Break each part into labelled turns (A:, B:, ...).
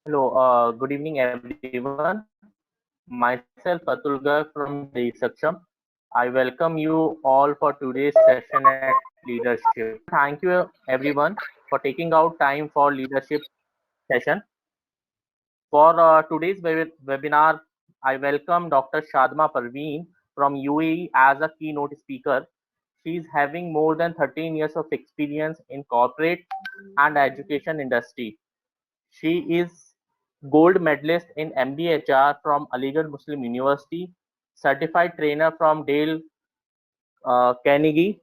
A: Hello, good evening everyone. Myself Atul Garg from the Saksham. I welcome you all for today's session at leadership. Thank you everyone for taking out time for leadership session. For today's webinar, I welcome Dr. Shadma Parveen from UAE as a keynote speaker. She is having more than 13 years of experience in corporate and education industry. She is gold medalist in MBHR from Aligarh Muslim University, certified trainer from Dale Carnegie.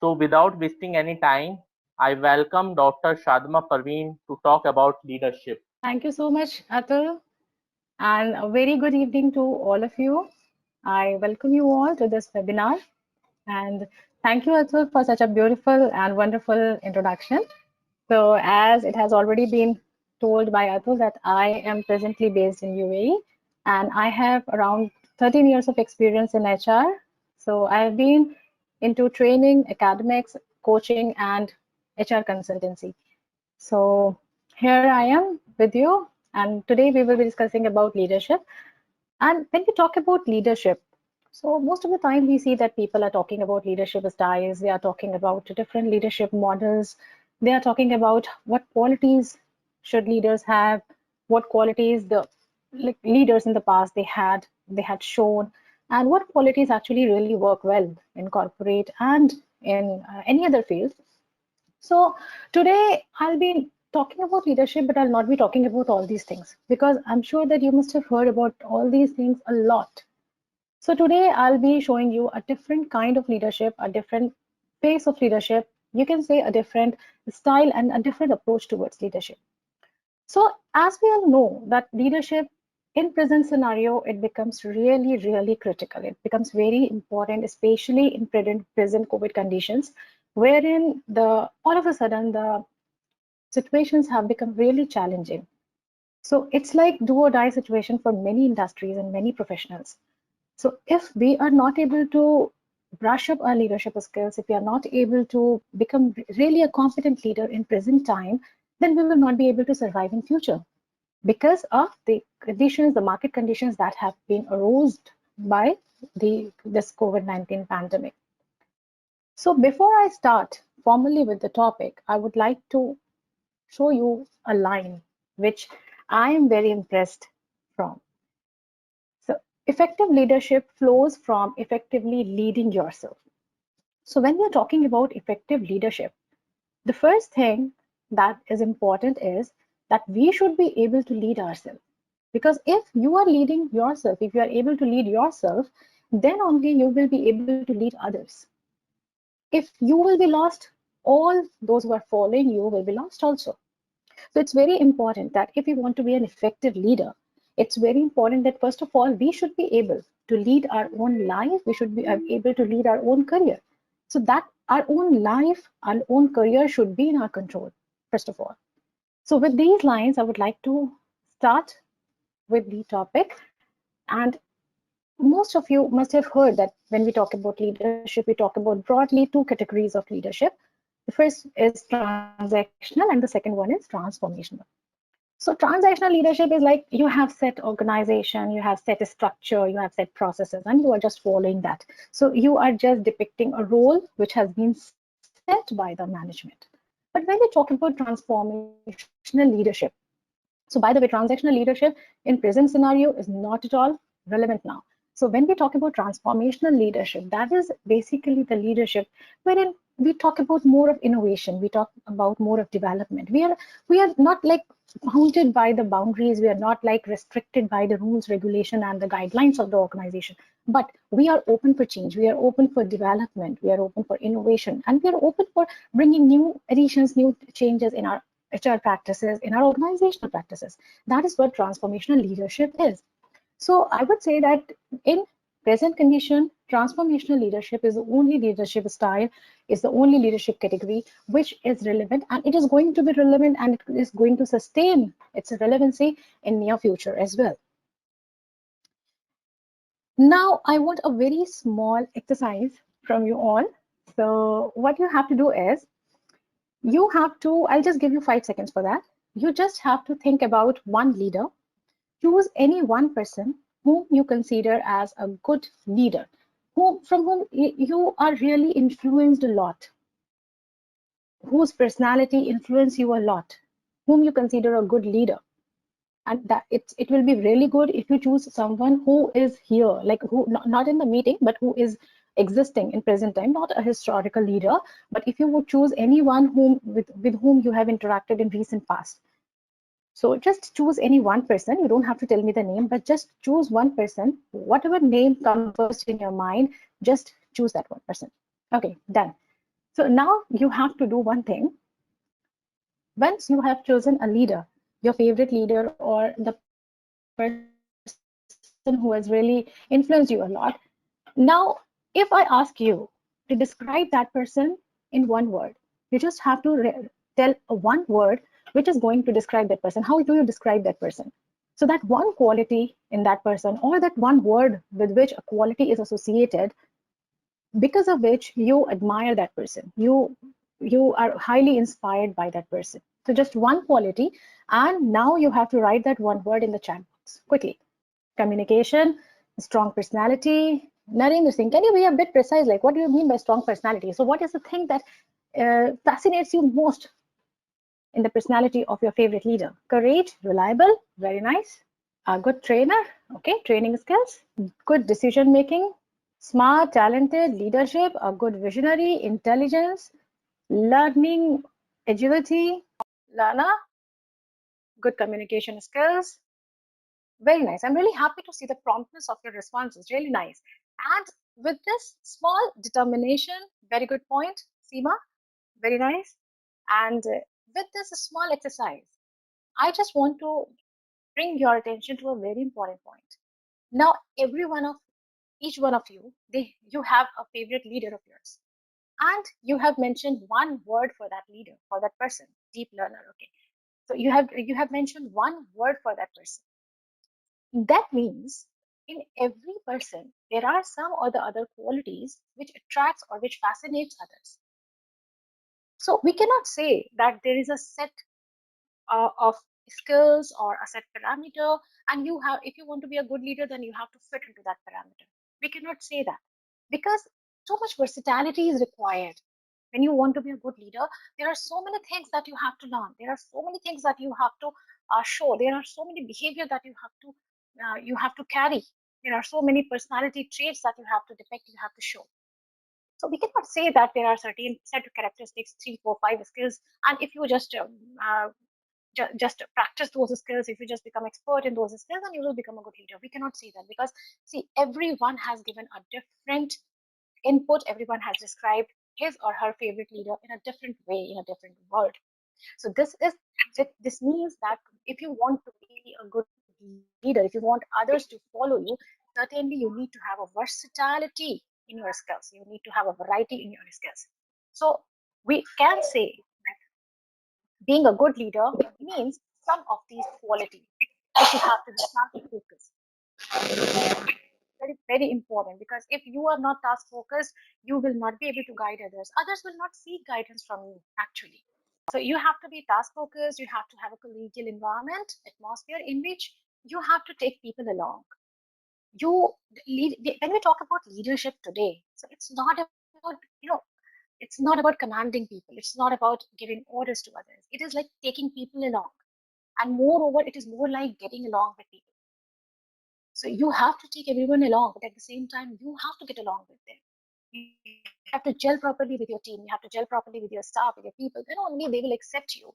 A: So without wasting any time, I welcome Dr. Shadma Parveen to talk about leadership.
B: Thank you so much, Atul, and a very good evening to all of you. I welcome you all to this webinar, and thank you, Atul, for such a beautiful and wonderful introduction. So, as it has already been told by Atul, that I am presently based in UAE, and I have around 13 years of experience in HR. So, I have been into training, academics, coaching, and HR consultancy. So here I am with you, and today we will be discussing about leadership. And when we talk about leadership, so most of the time we see that people are talking about leadership styles, they are talking about different leadership models, they are talking about what qualities should leaders have, what qualities the leaders in the past they had shown, and what qualities actually really work well in corporate and in any other field. So today I'll be talking about leadership, but I'll not be talking about all these things because I'm sure that you must have heard about all these things a lot. So today I'll be showing you a different kind of leadership, a different pace of leadership. You can say a different style and a different approach towards leadership. So as we all know that leadership in present scenario, it becomes really, really critical. It becomes very important, especially in present COVID conditions, wherein the all of a sudden the situations have become really challenging. So it's like do or die situation for many industries and many professionals. So if we are not able to brush up our leadership skills, if we are not able to become really a competent leader in present time, then we will not be able to survive in future because of the conditions, the market conditions that have been arose by this COVID-19 pandemic. So before I start formally with the topic, I would like to show you a line which I am very impressed from. So effective leadership flows from effectively leading yourself. So when we're talking about effective leadership, the first thing that is important is that we should be able to lead ourselves. Because if you are leading yourself, if you are able to lead yourself, then only you will be able to lead others. If you will be lost, all those who are following you will be lost also. So it's very important that if we want to be an effective leader, it's very important that first of all, we should be able to lead our own life. We should be able to lead our own career. So that our own life, our own career should be in our control, first of all. So with these lines, I would like to start with the topic. And most of you must have heard that when we talk about leadership, we talk about broadly two categories of leadership. The first is transactional and the second one is transformational. So transactional leadership is like you have set organization, you have set a structure, you have set processes, and you are just following that. So you are just depicting a role which has been set by the management. But when we talk about transformational leadership, so by the way, transactional leadership in present scenario is not at all relevant now. So when we talk about transformational leadership, that is basically the leadership wherein we talk about more of innovation, we talk about more of development. We are not like bounded by the boundaries, we are not like restricted by the rules, regulation, and the guidelines of the organization. But we are open for change, we are open for development, we are open for innovation, and we are open for bringing new additions, new changes in our HR practices, in our organizational practices. That is what transformational leadership is. So I would say that in present condition, transformational leadership is the only leadership style, is the only leadership category which is relevant, and it is going to be relevant and it is going to sustain its relevancy in near future as well. Now I want a very small exercise from you all. So what you have to do is, you have to, I'll just give you 5 seconds for that. you just have to think about one leader. Choose any one person whom you consider as a good leader, from whom you are really influenced a lot, whose personality influence you a lot, whom you consider a good leader. And that it will be really good if you choose someone who is here, like who not in the meeting, but who is existing in present time, not a historical leader. But if you would choose anyone with whom you have interacted in recent past, so just choose any one person. You don't have to tell me the name, but just choose one person. Whatever name comes first in your mind, just choose that one person. Okay, done. So now you have to do one thing. Once you have chosen a leader, your favorite leader or the person who has really influenced you a lot, now if I ask you to describe that person in one word, you just have to tell one word which is going to describe that person. How do you describe that person? So that one quality in that person, or that one word with which a quality is associated, because of which you admire that person, you are highly inspired by that person. So just one quality, and now you have to write that one word in the chat box quickly. Communication, strong personality. Narendra Singh, can you be a bit precise? Like, what do you mean by strong personality? So, what is the thing that fascinates you most in the personality of your favorite leader? Courage, reliable, very nice. A good trainer, okay, training skills, good decision making, smart, talented, leadership, a good visionary, intelligence, learning, agility, learner, good communication skills. Very nice. I'm really happy to see the promptness of your responses. Really nice. And with this small determination, very good point, Seema. Very nice. And with this small exercise, I just want to bring your attention to a very important point. Now, each one of you, you have a favorite leader of yours, and you have mentioned one word for that leader, for that person, deep learner. Okay, so you have mentioned one word for that person. That means in every person there are some or the other qualities which attracts or which fascinates others. So we cannot say that there is a set of skills or a set parameter, and you have, if you want to be a good leader, then you have to fit into that parameter. We cannot say that, because so much versatility is required. When you want to be a good leader, there are so many things that you have to learn, there are so many things that you have to show, there are so many behavior that you have to carry, there are so many personality traits that you have to depict, you have to show. So we cannot say that there are certain set of characteristics, 3, 4, 5 skills, and if you just practice those skills, if you just become expert in those skills, then you will become a good leader. We cannot say that, because see, everyone has given a different input, everyone has described his or her favorite leader in a different way, in a different word. So this means that if you want to be a good leader, if you want others to follow you, certainly you need to have a versatility in your skills, you need to have a variety in your skills. So we can say being a good leader means some of these qualities, that you have to be task focused. Very, very important, because if you are not task focused, you will not be able to guide others. Others will not seek guidance from you, actually. So you have to be task focused, you have to have a collegial environment, atmosphere in which you have to take people along. You lead, when we talk about leadership today, so it's not about, it's not about commanding people, it's not about giving orders to others. It is like taking people along. And moreover, it is more like getting along with people. So you have to take everyone along, but at the same time, you have to get along with them. You have to gel properly with your team. You have to gel properly with your staff, with your people. Then only they will accept you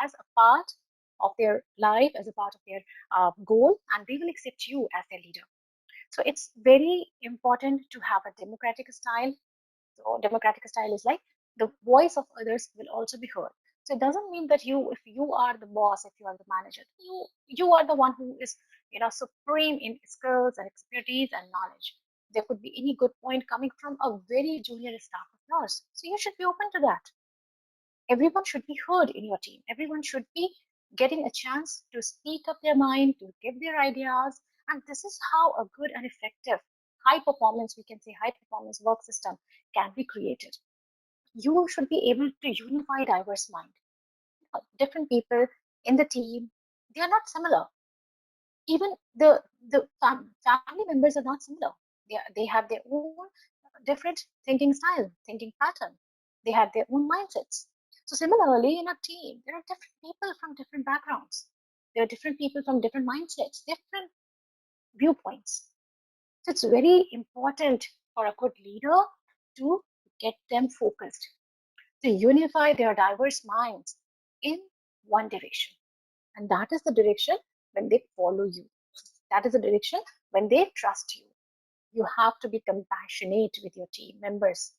B: as a part of their life, as a part of their goal, and they will accept you as their leader. So it's very important to have a democratic style. So democratic style is like the voice of others will also be heard. So it doesn't mean that if you are the boss, if you are the manager, you are the one who is supreme in skills and expertise and knowledge. There could be any good point coming from a very junior staff of yours. So you should be open to that. Everyone should be heard in your team. Everyone should be getting a chance to speak up their mind, to give their ideas. And this is how a good and effective high performance, we can say high performance work system can be created. You should be able to unify diverse mind. Different people in the team, they are not similar. Even family members are not similar. They have their own different thinking style, thinking pattern. They have their own mindsets. So similarly, in a team, there are different people from different backgrounds. There are different people from different mindsets, different viewpoints. So it's very important for a good leader to get them focused, to unify their diverse minds in one direction. And that is the direction when they follow you. That is the direction when they trust you. You have to be compassionate with your team members.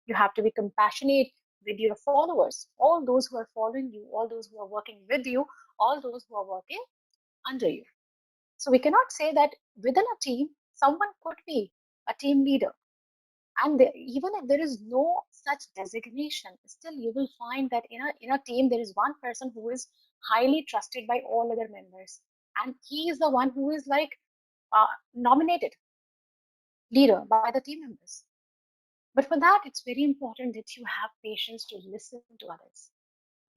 B: You have to be compassionate with your followers, all those who are following you, all those who are working with you, all those who are working under you. So we cannot say that within a team, someone could be a team leader. And even if there is no such designation, still you will find that in a team, there is one person who is highly trusted by all other members. And he is the one who is like nominated leader by the team members. But for that, it's very important that you have patience to listen to others.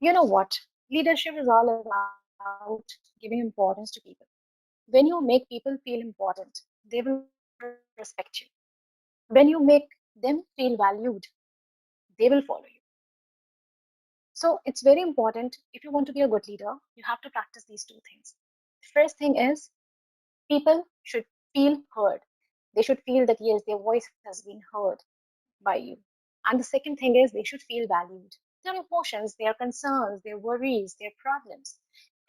B: You know what? Leadership is all about giving importance to people. When you make people feel important, they will respect you. When you make them feel valued, they will follow you. So it's very important. If you want to be a good leader, you have to practice these two things. The first thing is people should feel heard. They should feel that, yes, their voice has been heard by you. And the second thing is they should feel valued. Their emotions, their concerns, their worries, their problems,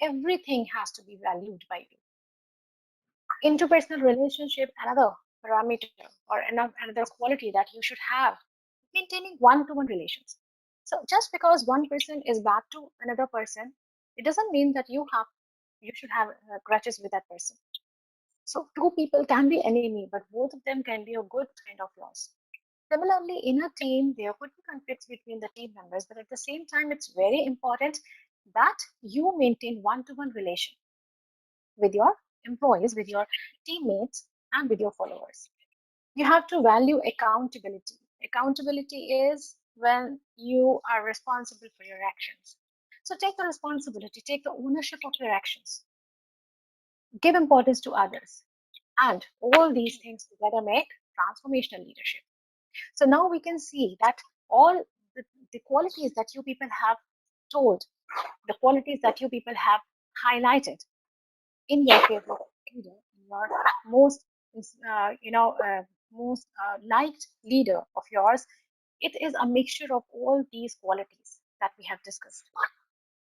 B: everything has to be valued by you. Interpersonal relationship, another parameter or another quality that you should have, maintaining one-to-one relations. So just because one person is bad to another person, it doesn't mean that you should have grudges with that person. So two people can be enemy, but both of them can be a good friend of yours. Similarly, in a team, there could be conflicts between the team members, but at the same time, it's very important that you maintain one-to-one relation with your employees, with your teammates, and with your followers. You have to value accountability. Accountability is when you are responsible for your actions. So take the responsibility, take the ownership of your actions, give importance to others, and all these things together make transformational leadership. So now we can see that all the qualities that you people have told, the qualities that you people have highlighted in your favorite leader, in your most, most liked leader of yours, it is a mixture of all these qualities that we have discussed.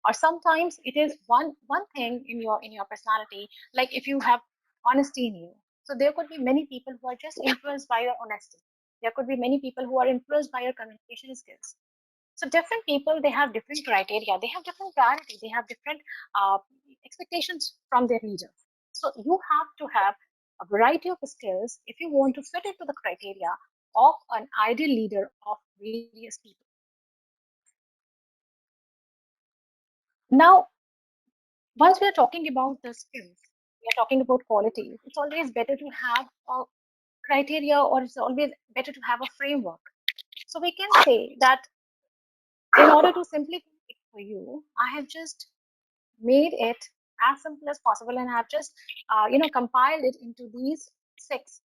B: Or sometimes it is one thing in your personality, like if you have honesty in you. So there could be many people who are just influenced by your honesty. There could be many people who are influenced by your communication skills. So different people, they have different criteria, they have different priority, they have different uh, expectations from their leader. So you have to have a variety of skills if you want to fit into the criteria of an ideal leader of various people. Now, once we are talking about the skills, we are talking about quality, it's always better to have a criteria, or it's always better to have a framework. So we can say that in order to simplify it for you, I have just made it as simple as possible, and I've just compiled it into these 6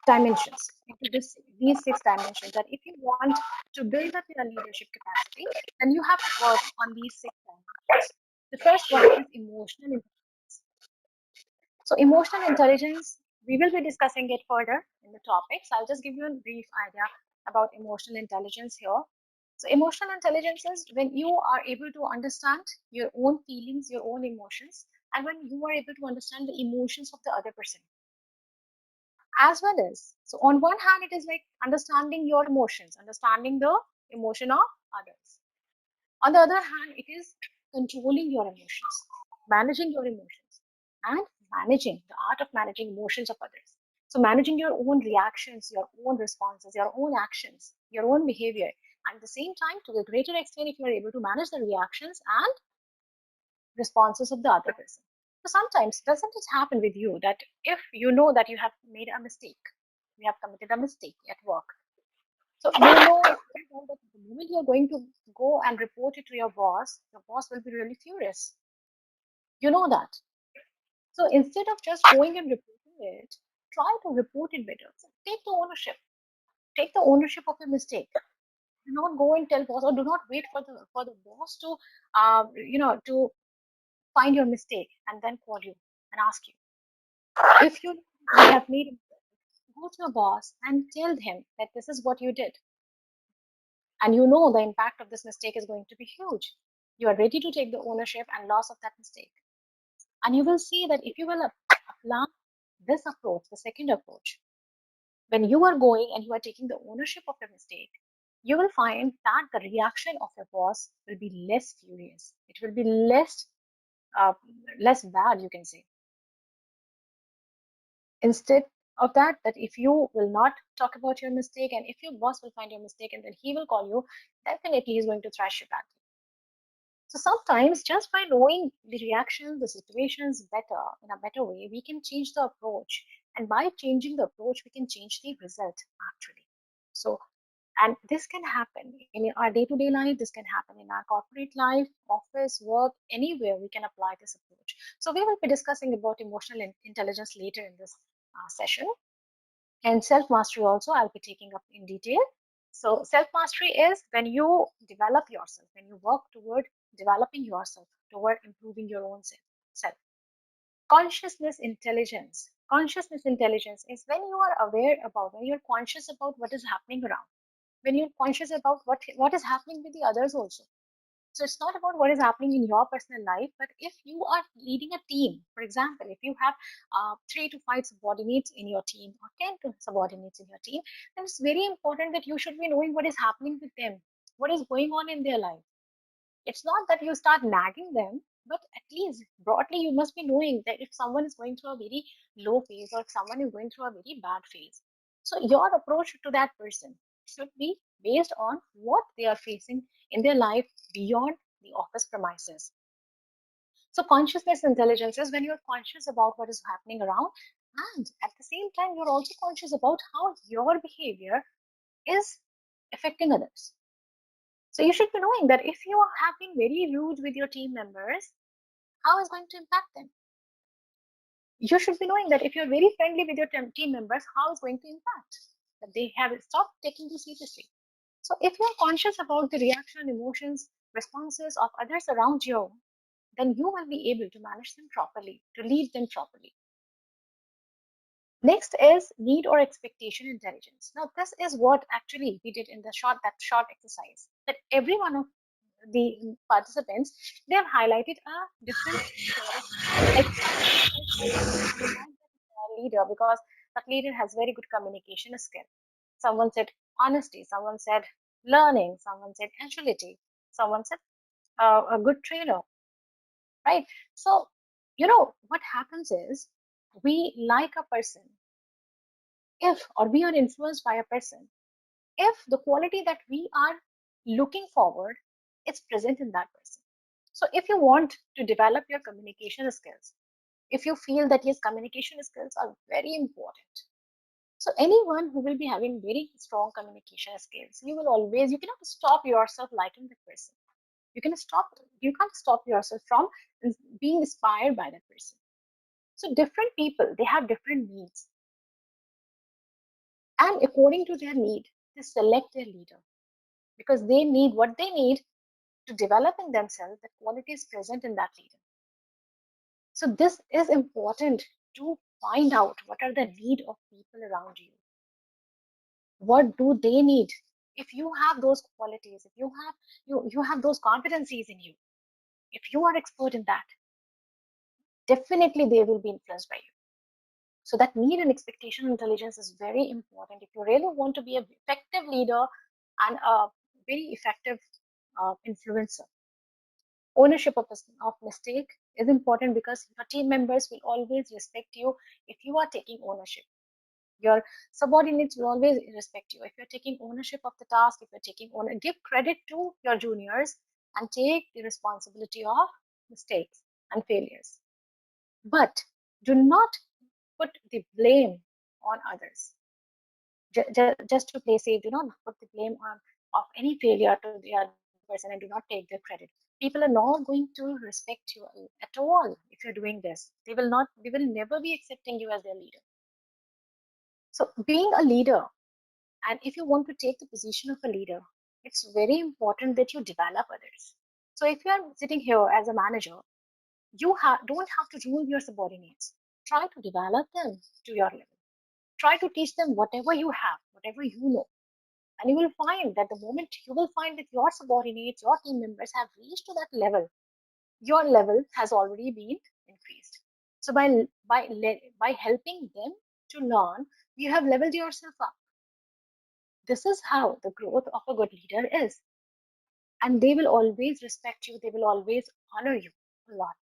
B: dimensions, into these 6 dimensions, that if you want to build up your leadership capacity, then you have to work on these 6 dimensions. The first one is emotional intelligence. So emotional intelligence, we will be discussing it further in the topics. I'll just give you a brief idea about emotional intelligence here. So emotional intelligence is when you are able to understand your own feelings, your own emotions, and when you are able to understand the emotions of the other person as well as. So on one hand, it is like understanding your emotions, understanding the emotion of others. On the other hand, it is controlling your emotions, managing your emotions, and managing the art of managing emotions of others. So managing your own reactions, your own responses, your own actions, your own behavior. And at the same time, to a greater extent, if you are able to manage the reactions and responses of the other person. So sometimes, doesn't it happen with you that if you know that you have made a mistake, you have committed a mistake at work, So you know very well that the moment you're going to go and report it to your boss will be really furious. You know that. So instead of just going and reporting it, try to report it better. So take the ownership. Take the ownership of your mistake. Do not go and tell boss, or do not wait for the boss to to find your mistake and then call you and ask you. If you have made a mistake, go to your boss and tell him that this is what you did, and you know the impact of this mistake is going to be huge. You are ready to take the ownership and loss of that mistake, and you will see that if you will apply this approach, the second approach, when you are going and you are taking the ownership of your mistake, you will find that the reaction of your boss will be less furious. It will be uh, less bad, you can say. Instead of that if you will not talk about your mistake, and if your boss will find your mistake and then he will call you, definitely he's going to thrash you back. So sometimes just by knowing the reactions, the situations better, in a better way, we can change the approach. And by changing the approach, we can change the result actually. So, and this can happen in our day-to-day life, this can happen in our corporate life, office, work, anywhere we can apply this approach. So we will be discussing about emotional intelligence later in this session. And self-mastery also I'll be taking up in detail. So self-mastery is when you develop yourself, when you work toward developing yourself, toward improving your own self. Consciousness intelligence. Consciousness intelligence is when you are aware about, when you're conscious about what is happening around, when you're conscious about what is happening with the others also. So it's not about what is happening in your personal life, but if you are leading a team, for example, if you have 3 to 5 subordinates in your team or 10 subordinates in your team, then it's very important that you should be knowing what is happening with them, what is going on in their life. It's not that you start nagging them, but at least broadly you must be knowing that if someone is going through a very low phase or if someone is going through a very bad phase, so your approach to that person should be based on what they are facing in their life beyond the office premises. So consciousness intelligence is when you're conscious about what is happening around, and at the same time you're also conscious about how your behavior is affecting others. So you should be knowing that if you have been very rude with your team members, how is going to impact them? You should be knowing that if you're very friendly with your team members, how is going to impact? That they have stopped taking you seriously. So if you're conscious about the reaction, emotions, responses of others around you, then you will be able to manage them properly, to lead them properly. Next is need or expectation intelligence. Now, this is what actually we did in the short exercise. That every one of the participants, they have highlighted a different quality. Like someone said, I like that leader because that leader has very good communication skill. Someone said honesty. Someone said learning. Someone said agility. Someone said a good trainer, right? So, what happens is we like a person if, or we are influenced by a person if the quality that we are looking forward is present in that person. So if you want to develop your communication skills, if you feel that yes, communication skills are very important, so anyone who will be having very strong communication skills, you cannot stop yourself liking that person. You can't stop yourself from being inspired by that person. So different people, they have different needs, and according to their need, they select their leader because they need what they need to develop in themselves the qualities present in that leader. So this is important to find out what are the need of people around you. What do they need? If you have those qualities, if you have those competencies in you, if you are expert in that, definitely they will be influenced by you. So that need and expectation intelligence is very important if you really want to be an effective leader and a very effective influencer. Ownership of mistake is important because your team members will always respect you if you are taking ownership. Your subordinates will always respect you if you're taking ownership of the task, if you're taking ownership. Give credit to your juniors and take the responsibility of mistakes and failures. But do not put the blame on others. just to play safe. Do not put the blame on of any failure to the other person and do not take the credit. People are not going to respect you at all if you're doing this. They will never be accepting you as their leader. So being a leader, and if you want to take the position of a leader, it's very important that you develop others. So if you are sitting here as a manager, you don't have to rule your subordinates. Try to develop them to your level. Try to teach them whatever you have, whatever you know. And you will find that the moment you will find that your subordinates, your team members have reached to that level, your level has already been increased. So by helping them to learn, you have leveled yourself up. This is how the growth of a good leader is. And they will always respect you, they will always honor you a lot.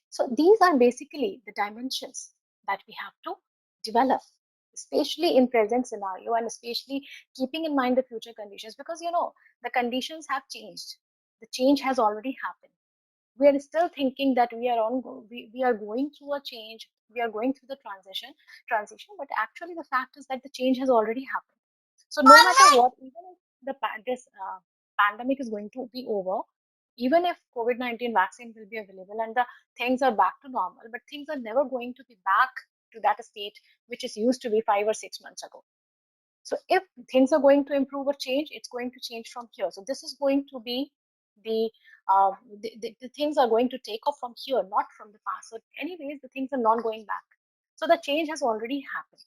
B: So these are basically the dimensions that we have to develop, especially in present scenario and especially keeping in mind the future conditions, because the conditions have changed. The change has already happened. We are still thinking that we are going through a change, we are going through the transition, but actually the fact is that the change has already happened. So no matter what, even if this pandemic is going to be over, even if COVID-19 vaccine will be available and the things are back to normal, but things are never going to be back to that state which is used to be 5 or 6 months ago. So if things are going to improve or change, it's going to change from here. So this is going to be the the things are going to take off from here, not from the past. So anyways, the things are not going back. So the change has already happened.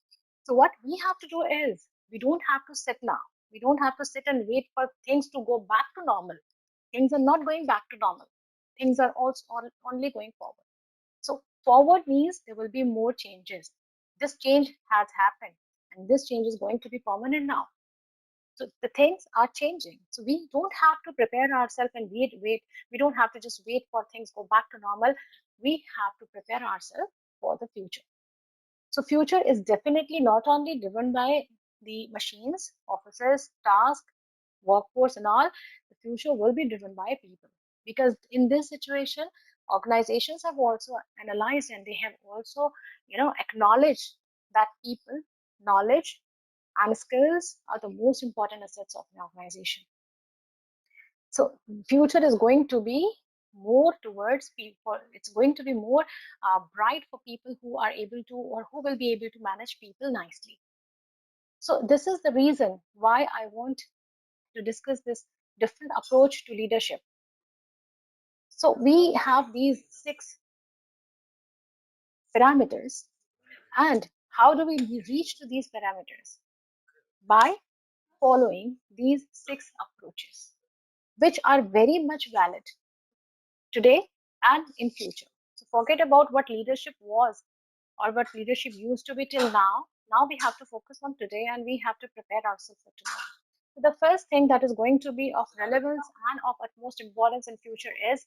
B: So what we have to do is, we don't have to sit now. We don't have to sit and wait for things to go back to normal. Things are not going back to normal. Things are also only going forward. So forward means there will be more changes. This change has happened, and this change is going to be permanent now. So the things are changing. So we don't have to prepare ourselves and wait. We don't have to just wait for things go back to normal. We have to prepare ourselves for the future. So future is definitely not only driven by the machines, offices, tasks, workforce and all. The future will be driven by people. Because in this situation, organizations have also analyzed and they have also, acknowledged that people, knowledge, and skills are the most important assets of an organization. So future is going to be more towards people. It's going to be more bright for people who are able to, or who will be able to manage people nicely. So this is the reason why I want to discuss this different approach to leadership. So we have these 6 parameters, and how do we reach to these parameters? By following these 6 approaches, which are very much valid today and in future. So forget about what leadership was or what leadership used to be till now. Now we have to focus on today and we have to prepare ourselves for tomorrow. So the first thing that is going to be of relevance and of utmost importance in future is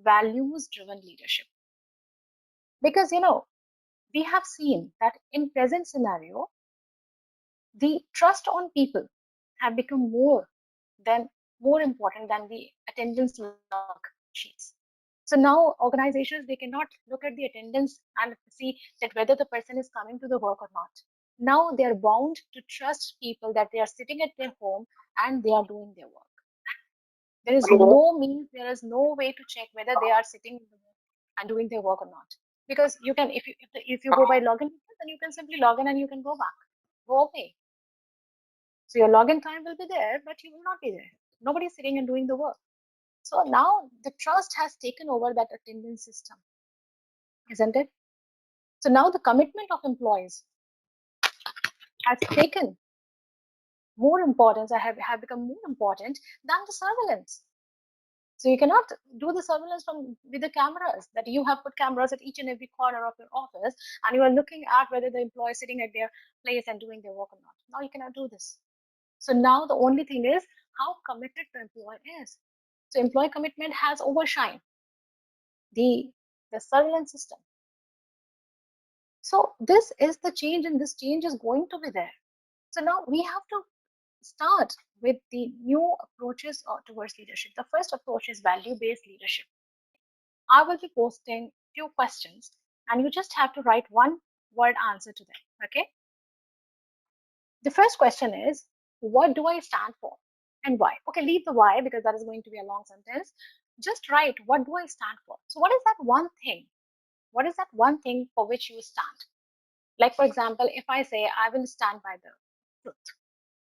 B: values driven leadership. Because we have seen that in present scenario, the trust on people have become more important than the attendance log sheets. So now organizations, they cannot look at the attendance and see that whether the person is coming to the work or not. Now they are bound to trust people that they are sitting at their home and they are doing their work. There is no means, there is no way to check whether they are sitting and doing their work or not. Because you can, if you go by login, then you can simply log in and you can go back, go away. So your login time will be there, but you will not be there. Nobody is sitting and doing the work. So now the trust has taken over that attendance system, isn't it? So now the commitment of employees has taken more importance, have become more important than the surveillance. So you cannot do the surveillance with the cameras, that you have put cameras at each and every corner of your office and you are looking at whether the employee is sitting at their place and doing their work or not. Now you cannot do this. So now the only thing is how committed the employee is. So employee commitment has overshined the surveillance system. So this is the change, and this change is going to be there. So now we have to start with the new approaches towards leadership. The first approach is value-based leadership. I will be posting few questions and you just have to write one word answer to them. Okay. The first question is, what do I stand for and why? Okay, leave the why because that is going to be a long sentence. Just write, what do I stand for? So what is that one thing? What is that one thing for which you stand? Like, for example, if I say, I will stand by the truth,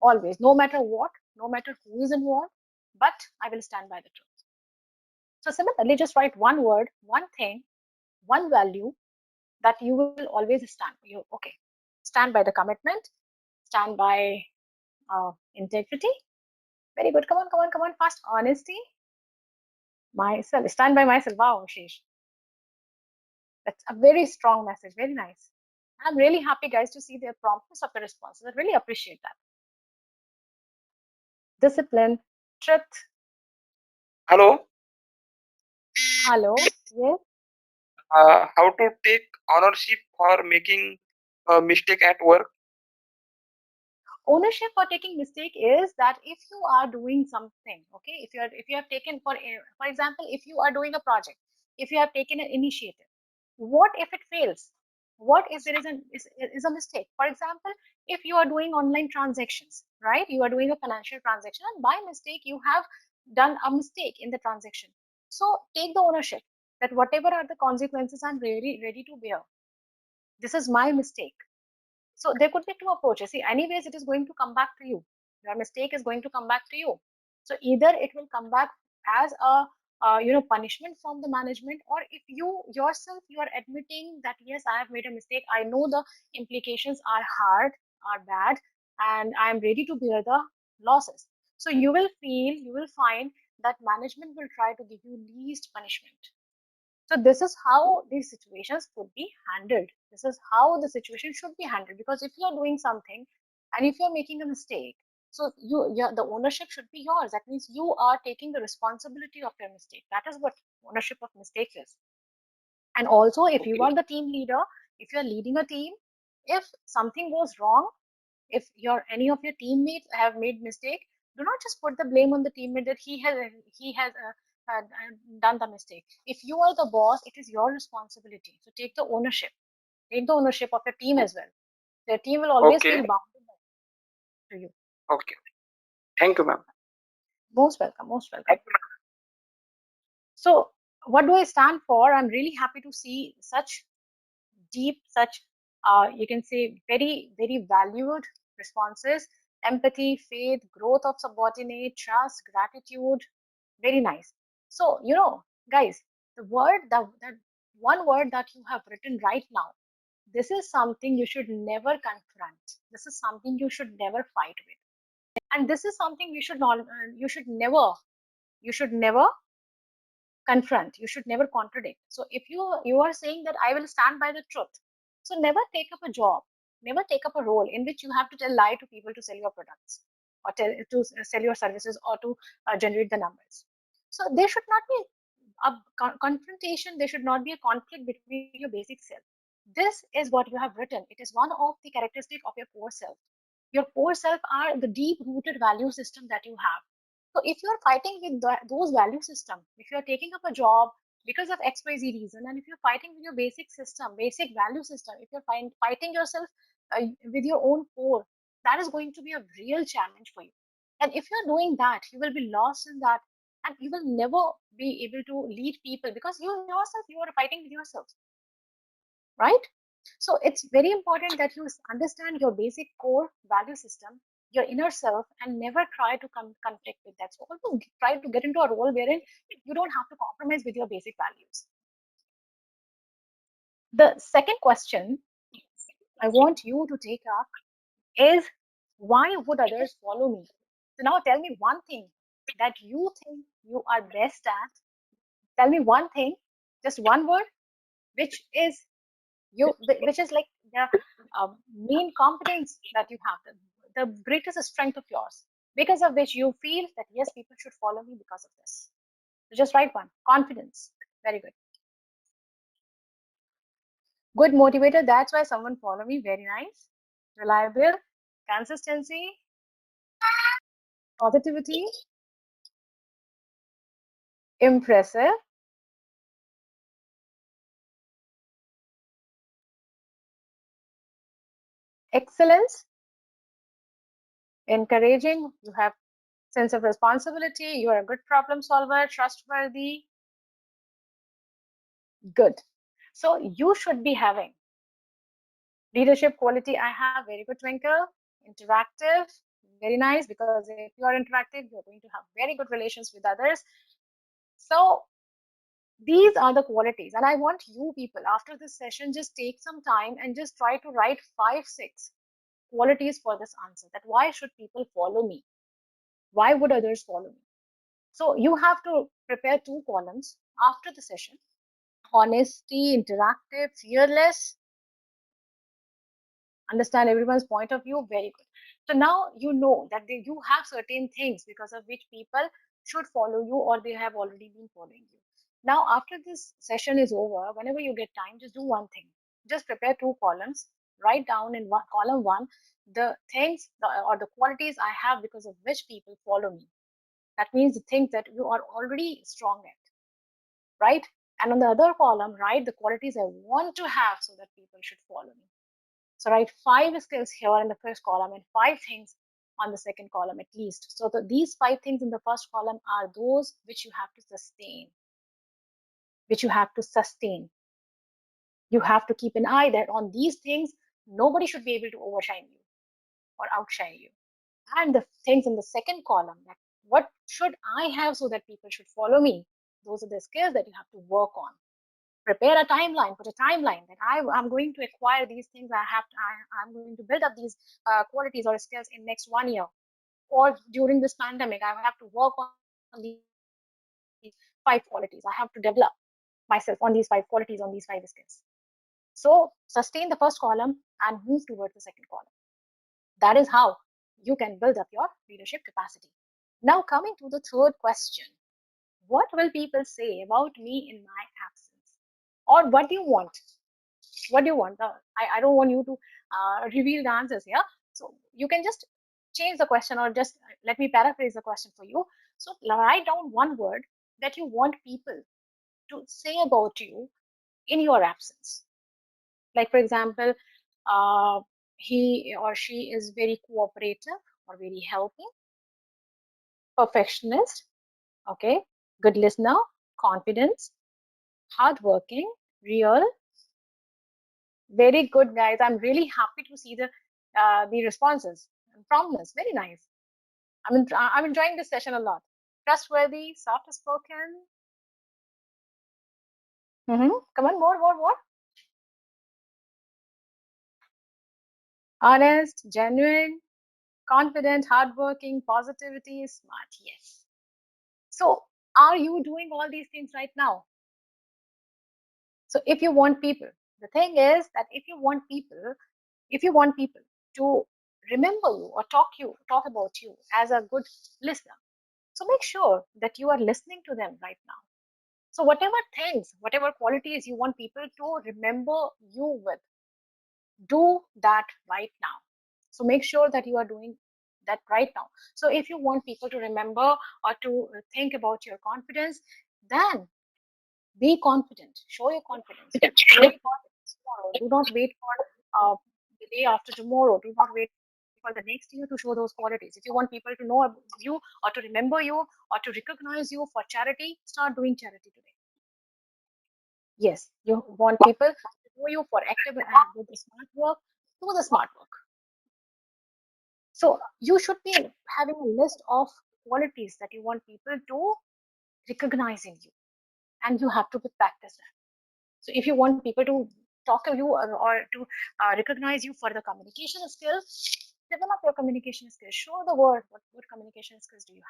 B: always, no matter what, no matter who is involved, but I will stand by the truth. So similarly, just write one word, one thing, one value that you will always stand. You okay? Stand by the commitment, stand by integrity. Very good. Come on, come on, come on, fast. Honesty. Myself. Stand by myself. Wow, Ashish. That's a very strong message. Very nice. I'm really happy, guys, to see the promptness of the responses. I really appreciate that. Discipline, truth.
C: Hello.
B: Hello. Yes.
C: How to take ownership for making a mistake at work?
B: Ownership for taking mistake is that if you are doing something, okay, if you have taken for example, if you are doing a project, if you have taken an initiative, what if it fails? What if there is a mistake? For example, if you are doing online transactions, right, you are doing a financial transaction and by mistake you have done a mistake in the transaction. So take the ownership that whatever are the consequences, I'm really ready to bear. This is my mistake. So there could be two approaches. See, anyways, it is going to come back to you. Your mistake is going to come back to you. So either it will come back as a punishment from the management, or if you yourself you are admitting that yes, I have made a mistake. I know the implications are hard, are bad, and I am ready to bear the losses. So you will find that management will try to give you least punishment. So this is how these situations could be handled. This is how the situation should be handled. Because if you are doing something and if you are making a mistake, so the ownership should be yours. That means you are taking the responsibility of your mistake. That is what ownership of mistake is. And also, if you
C: Okay.
B: are the team leader, if you are leading a team, if something goes wrong, if any of your teammates have made mistake, do not just put the blame on the teammate that he has done the mistake. If you are the boss, it is your responsibility. So take the ownership. Take the ownership of your team as well. The team will always
C: Okay.
B: feel bound to you.
C: Okay. Thank you, ma'am.
B: Most welcome. Most welcome. So what do I stand for? I'm really happy to see such deep, such you can say very, very valued responses. Empathy, faith, growth of subordinate, trust, gratitude. Very nice. So, guys, that one word that you have written right now, this is something you should never confront. This is something you should never fight with. And this is something you should never confront, you should never contradict. So if you are saying that I will stand by the truth, so never take up a job, never take up a role in which you have to tell lie to people to sell your products, or to sell your services, or to generate the numbers. So there should not be a confrontation, there should not be a conflict between your basic self. This is what you have written. It is one of the characteristic of your core self. Your core self are the deep rooted value system that you have. So if you're fighting with those value system, if you're taking up a job because of XYZ reason, and if you're fighting with your basic system, basic value system, if you're fighting yourself with your own core, that is going to be a real challenge for you. And if you're doing that, you will be lost in that, and you will never be able to lead people because you yourself, you are fighting with yourself, right? So it's very important that you understand your basic core value system, your inner self, and never try to conflict with that. So always try to get into a role wherein you don't have to compromise with your basic values. The second question I want you to take up is, why would others follow me? So now tell me one thing that you think you are best at. Tell me one thing, just one word, which is which is like the main competence that you have, the greatest strength of yours, because of which you feel that yes, people should follow me because of this. So just write one. Confidence. Very good. Good motivator. That's why someone follow me. Very nice. Reliable. Consistency. Positivity. Impressive. Excellence. encouraging, you have sense of responsibility, you are a good problem solver, trustworthy, good. So you should be having leadership quality. I have very good twinkle, interactive, very nice, because if you are interactive, you're going to have very good relations with others. So these are the qualities, and I want you people after this session just take some time and just try to write 5 6 qualities for this answer, that why should people follow me, why would others follow me. So you have to prepare 2 columns after the session: honesty, interactive, fearless, understand everyone's point of view. Very good. So now you know that you have certain things because of which people should follow you, or they have already been following you. Now after this session is over, whenever you get time, just do one thing: just prepare 2 columns, write down in column 1 the things or the qualities I have because of which people follow me. That means the things that you are already strong at, right? And on the other column, write the qualities I want to have so that people should follow me. So write 5 skills here in the first column and 5 things on the second column at least. So these 5 things in the first column are those which you have to sustain, which you have to sustain. You have to keep an eye that on these things, nobody should be able to overshine you or outshine you. And the things in the second column, that what should I have so that people should follow me? Those are the skills that you have to work on. Prepare a timeline, put a timeline that I'm going to acquire these things. I'm going to build up these qualities or skills in next 1 year, or during this pandemic, I have to work on these 5 qualities. I have to develop myself on these 5 qualities, on these 5 skills. So sustain the first column and move towards the second column. That is how you can build up your leadership capacity. Now coming to the third question: what will people say about me in my absence? Or what do you want? What do you want? I don't want you to reveal the answers here. So you can just change the question, or just let me paraphrase the question for you. So write down one word that you want people to say about you in your absence. Like, for example, uh, he or she is very cooperative or very helping, perfectionist, okay, good listener, confidence, hardworking, real. Very good, guys. I'm really happy to see the responses and promptness. Very nice. I'm enjoying this session a lot. Trustworthy, soft spoken. Come on, more. Honest, genuine, confident, hardworking, positivity, smart. Yes. So, are you doing all these things right now? So, if you want people, the thing is that if you want people to remember you or talk about you as a good listener, so make sure that you are listening to them right now. So whatever things, whatever qualities you want people to remember you with, do that right now. So make sure that you are doing that right now. So if you want people to remember or to think about your confidence, then be confident. Show your confidence. Show your confidence tomorrow. Do not wait for the day after tomorrow. Do not wait for the next year to show those qualities. If you want people to know you or to remember you or to recognize you for charity, start doing charity today. Yes, you want people to know you for active and do the smart work, do the smart work. So you should be having a list of qualities that you want people to recognize in you, and you have to practice that. So if you want people to talk to you or to recognize you for the communication skills, develop your communication skills. Show the world what communication skills do you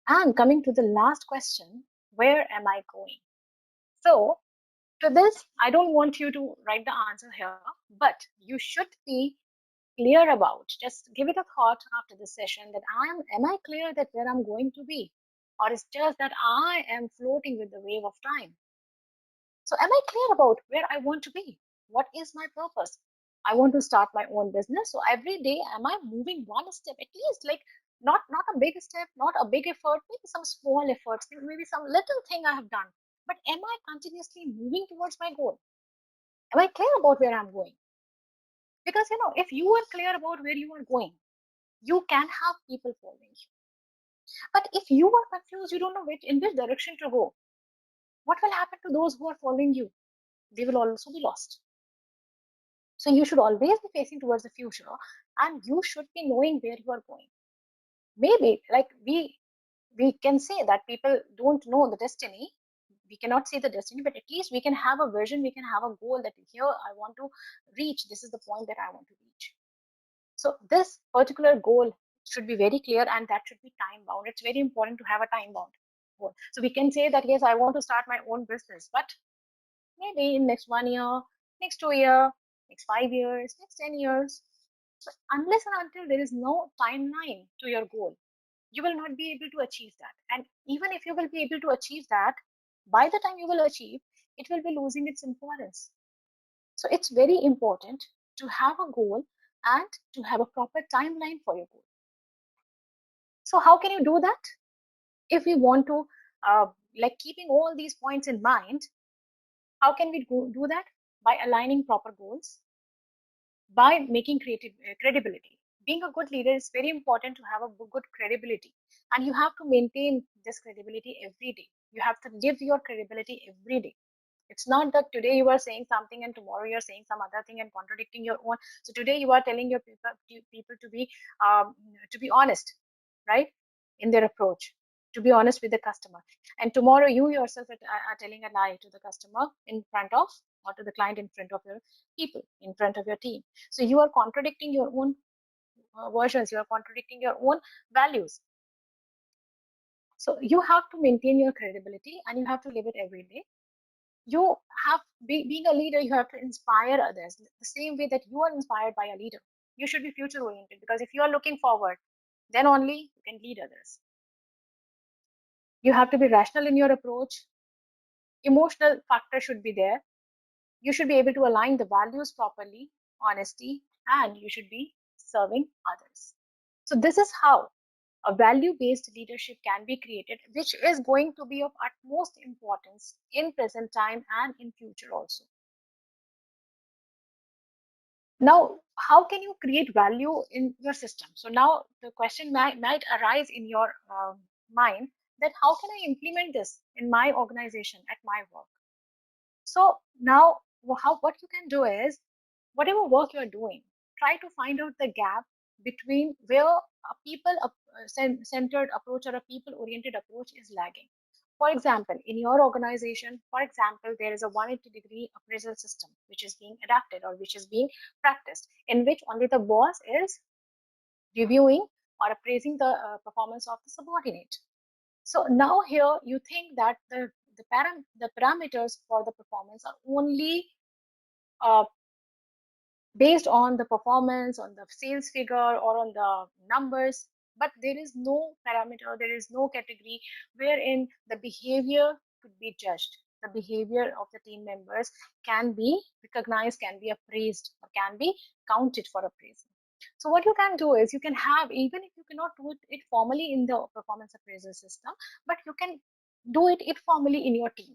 B: have. And coming to the last question, where am I going? So to this, I don't want you to write the answer here, but you should be clear about, just give it a thought after this session, that am I clear that where I'm going to be, or it's just that I am floating with the wave of time? So am I clear about where I want to be? What is my purpose? I want to start my own business. So every day, am I moving one step at least? Like not a big step, not a big effort, maybe some small efforts, maybe some little thing I have done. But am I continuously moving towards my goal? Am I clear about where I'm going? Because if you are clear about where you are going, You can have people following you. But if you are confused, you don't know in which direction to go, what will happen to those who are following you? They will also be lost. So you should always be facing towards the future, and you should be knowing where you are going. Maybe like we can say that people don't know the destiny. We cannot see the destiny, but at least we can have a vision, we can have a goal that here I want to reach. This is the point that I want to reach. So this particular goal should be very clear, and that should be time bound. It's very important to have a time bound goal. So we can say that yes, I want to start my own business, but maybe in next 1 year, next 2 year, next 5 years, next 10 years. So unless and until there is no timeline to your goal, you will not be able to achieve that. And even if you will be able to achieve that, by the time you will achieve, it will be losing its importance. So it's very important to have a goal and to have a proper timeline for your goal. So how can you do that? If we want to, like keeping all these points in mind, how can we do that? By aligning proper goals, by making credibility. Being a good leader is very important to have a good credibility, and you have to maintain this credibility every day. You have to give your credibility every day. It's not that today you are saying something and tomorrow you're saying some other thing and contradicting your own. So today you are telling your people to be honest, right, in their approach, to be honest with the customer, and tomorrow you yourself are telling a lie to the customer in front of, or to the client in front of your people, in front of your team. So you are contradicting your own versions, you are contradicting your own values. So you have to maintain your credibility and you have to live it every day. You have, being a leader, you have to inspire others the same way that you are inspired by a leader. You should be future oriented, because if you are looking forward, then only you can lead others. You have to be rational in your approach. Emotional factor should be there. You should be able to align the values properly, honesty, and you should be serving others. So this is how a value-based leadership can be created, which is going to be of utmost importance in present time and in future also. Now, how can you create value in your system? So now the question might arise in your mind that how can I implement this in my organization, at my work? So now what you can do is, whatever work you're doing, try to find out the gap between where a people centered approach or a people oriented approach is lagging. For example, in your organization, for example, there is a 180-degree appraisal system which is being adapted or which is being practiced, in which only the boss is reviewing or appraising the performance of the subordinate. So now here you think that the parameters for the performance are only uh, based on the performance, on the sales figure, or on the numbers, but there is no parameter, there is no category wherein the behavior could be judged. The behavior of the team members can be recognized, can be appraised, or can be counted for appraisal. So what you can do is, you can have, even if you cannot do it formally in the performance appraisal system, but you can do it informally in your team,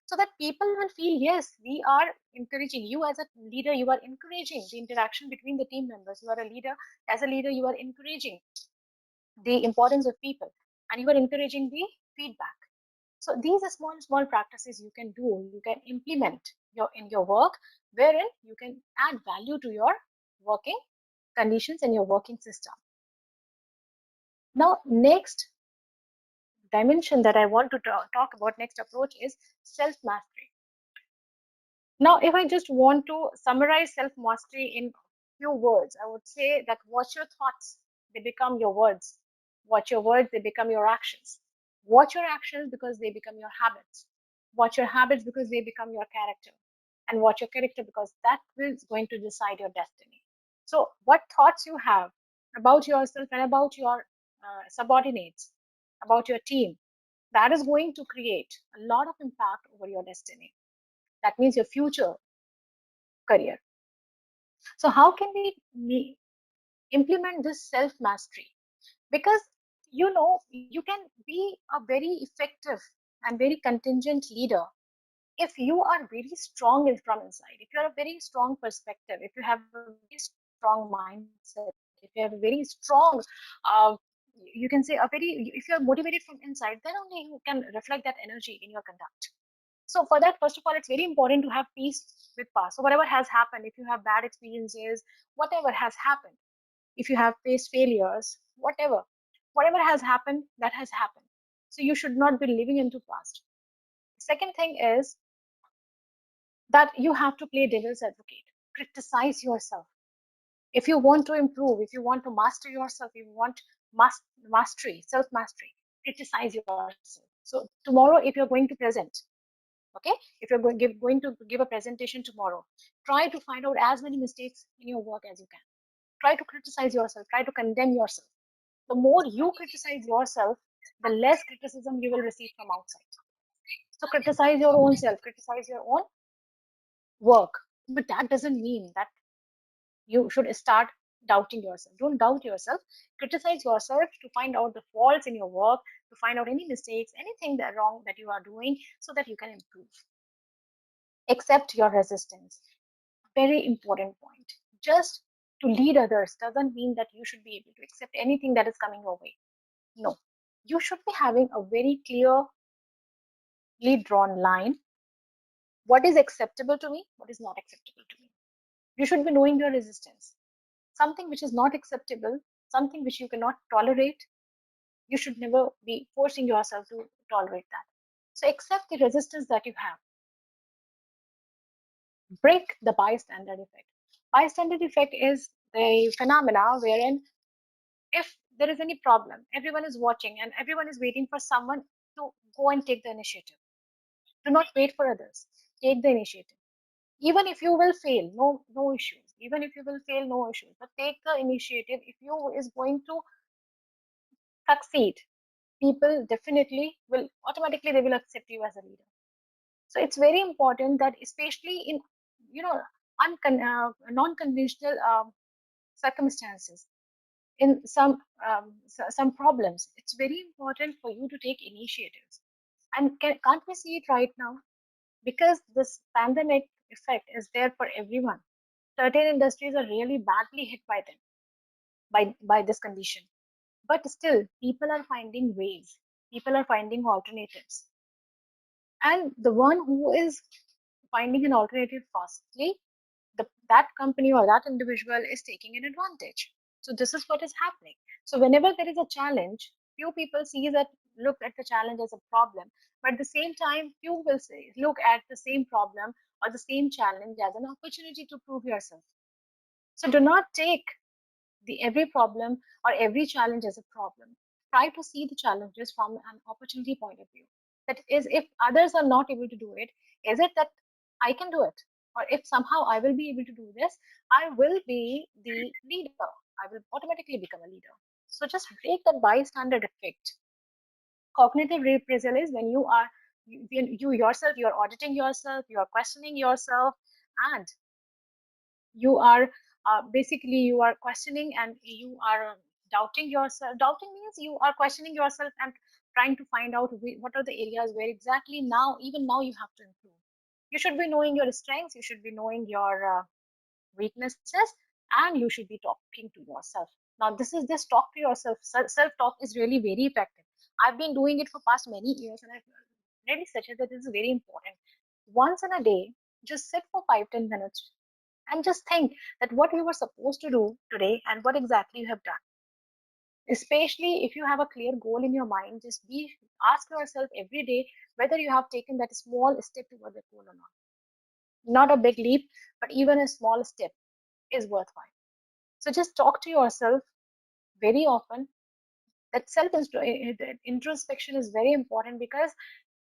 B: so that people will feel, yes, we are encouraging you. As a leader, you are encouraging the interaction between the team members. You are a leader. As a leader, you are encouraging the importance of people, and you are encouraging the feedback. So these are small practices you can do, you can implement in your work, wherein you can add value to your working conditions and your working system. Now, next dimension that I want to talk about, next approach, is self-mastery. Now, if I just want to summarize self-mastery in few words, I would say that watch your thoughts, they become your words. Watch your words, they become your actions. Watch your actions because they become your habits. Watch your habits because they become your character. And watch your character because that is going to decide your destiny. So what thoughts you have about yourself and about your subordinates, about your team, that is going to create a lot of impact over your destiny. That means your future career. So how can we implement this self mastery? Because you can be a very effective and very contingent leader if you are very strong from inside, if you have a very strong perspective, if you have a very strong mindset, if you have a very strong, you can say if you're motivated from inside, then only you can reflect that energy in your conduct. So for that, first of all, it's very important to have peace with past. So whatever has happened, if you have bad experiences, whatever has happened, if you have faced failures, whatever has happened, that has happened. So you should not be living into past. Second thing is that you have to play devil's advocate. Criticize yourself. If you want to improve, if you want to master yourself, if you want mastery, self mastery, criticize yourself. So tomorrow, if you're going to present, okay, if you're going to give a presentation tomorrow, try to find out as many mistakes in your work as you can. Try to criticize yourself, try to condemn yourself. The more you criticize yourself, the less criticism you will receive from outside. So criticize your own self, criticize your own work, but that doesn't mean that you should start doubting yourself. Don't doubt yourself. Criticize yourself to find out the faults in your work, to find out any mistakes, anything that wrong that you are doing, so that you can improve. Accept your resistance. Very important point. Just to lead others doesn't mean that you should be able to accept anything that is coming your way. No, you should be having a very clearly drawn line. What is acceptable to me? What is not acceptable to me? You should be knowing your resistance. Something which is not acceptable, something which you cannot tolerate, you should never be forcing yourself to tolerate that. So accept the resistance that you have. Break the bystander effect. Bystander effect is the phenomena wherein if there is any problem, everyone is watching and everyone is waiting for someone to go and take the initiative. Do not wait for others. Take the initiative. Even if you will fail, no issues. Even if you will fail, no issues. But take the initiative. If you is going to succeed, people definitely will automatically they will accept you as a leader. So it's very important that especially in non-conventional circumstances, in some problems, it's very important for you to take initiatives. And can't we see it right now? Because this pandemic effect is there for everyone. Certain industries are really badly hit by them, by this condition. But still, people are finding ways. People are finding alternatives. And the one who is finding an alternative fastly, that company or that individual is taking an advantage. So this is what is happening. So whenever there is a challenge, few people look at the challenge as a problem, but at the same time, few will look at the same problem or the same challenge as an opportunity to prove yourself. So do not take every problem or every challenge as a problem. Try to see the challenges from an opportunity point of view. That is, if others are not able to do it, is it that I can do it? Or if somehow I will be able to do this, I will be the leader. I will automatically become a leader. So just break that bystander effect. Cognitive reappraisal is when you yourself, you are auditing yourself, you are questioning yourself, and you are basically you are questioning and you are doubting yourself. Doubting means you are questioning yourself and trying to find out what are the areas where exactly even now you have to improve. You should be knowing your strengths, you should be knowing your weaknesses, and you should be talking to yourself. Now this talk to yourself, self talk is really very effective. I've been doing it for past many years, and I've really suggest that this is very important. Once in a day, just sit for 5-10 minutes and just think that what you were supposed to do today and what exactly you have done. Especially if you have a clear goal in your mind, ask yourself every day whether you have taken that small step toward the goal or not. Not a big leap, but even a small step is worthwhile. So just talk to yourself very often. That introspection is very important because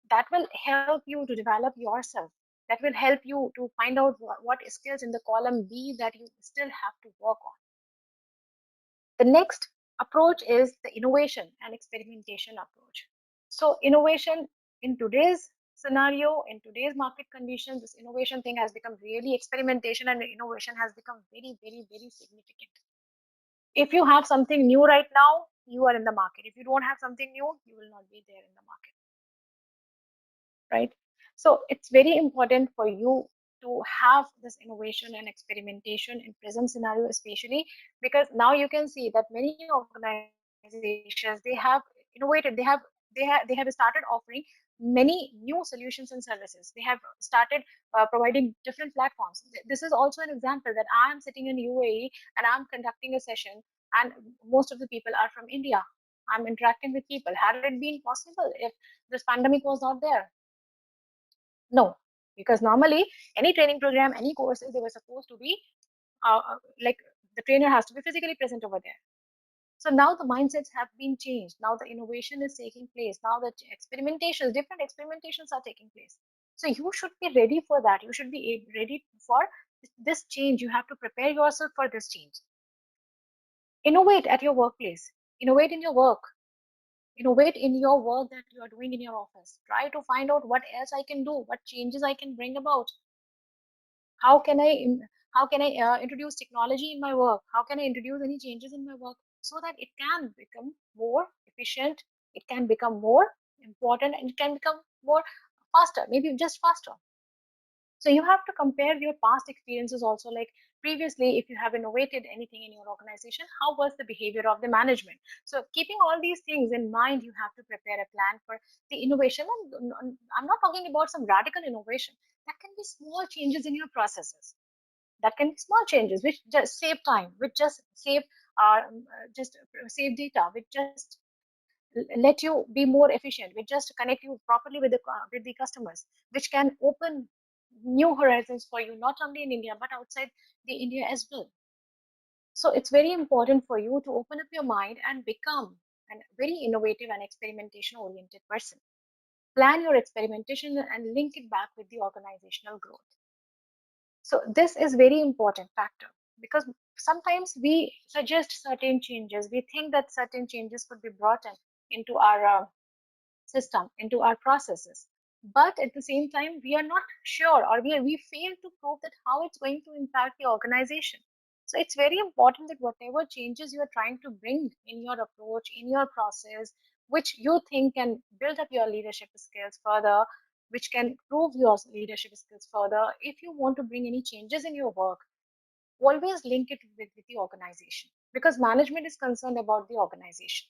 B: that will help you to develop yourself. That will help you to find out what skills in the column B that you still have to work on. The next approach is the innovation and experimentation approach. So innovation in today's scenario, in today's market conditions, this innovation thing has become really experimentation, and innovation has become very, very, very significant. If you have something new right now, you are in the market. If you don't have something new, you will not be there in the market. Right? So it's very important for you to have this innovation and experimentation in present scenario, especially because now you can see that many organizations, they have innovated, they have started offering many new solutions and services. They have started providing different platforms. This is also an example that I am sitting in UAE and I'm conducting a session, and most of the people are from India. I'm interacting with people. Had it been possible if this pandemic was not there? No, because normally any training program, any courses, they were supposed to be like the trainer has to be physically present over there. So now the mindsets have been changed. Now the innovation is taking place. Now the experimentations, different experimentations are taking place. So you should be ready for that. You should be ready for this change. You have to prepare yourself for this change. Innovate at your workplace. Innovate in your work. Innovate in your work that you are doing in your office. Try to find out what else I can do, what changes I can bring about. How can I introduce technology in my work? How can I introduce any changes in my work so that it can become more efficient, it can become more important, and it can become more faster, maybe just faster. So you have to compare your past experiences also, like previously, if you have innovated anything in your organization, how was the behavior of the management? So keeping all these things in mind, you have to prepare a plan for the innovation. And I'm not talking about some radical innovation. That can be small changes in your processes. That can be small changes which just save time, which just save data, which just let you be more efficient, which just connect you properly with the customers, which can open new horizons for you, not only in India but outside the India as well. So it's very important for you to open up your mind and become a very innovative and experimentation oriented person. Plan your experimentation and link it back with the organizational growth. So this is very important factor, because sometimes we suggest certain changes. We think that certain changes could be brought into our system, into our processes. But at the same time, we are not sure, or we fail to prove that how it's going to impact the organization. So it's very important that whatever changes you are trying to bring in your approach, in your process, which you think can build up your leadership skills further, which can prove your leadership skills further, if you want to bring any changes in your work, always link it with the organization, because management is concerned about the organization.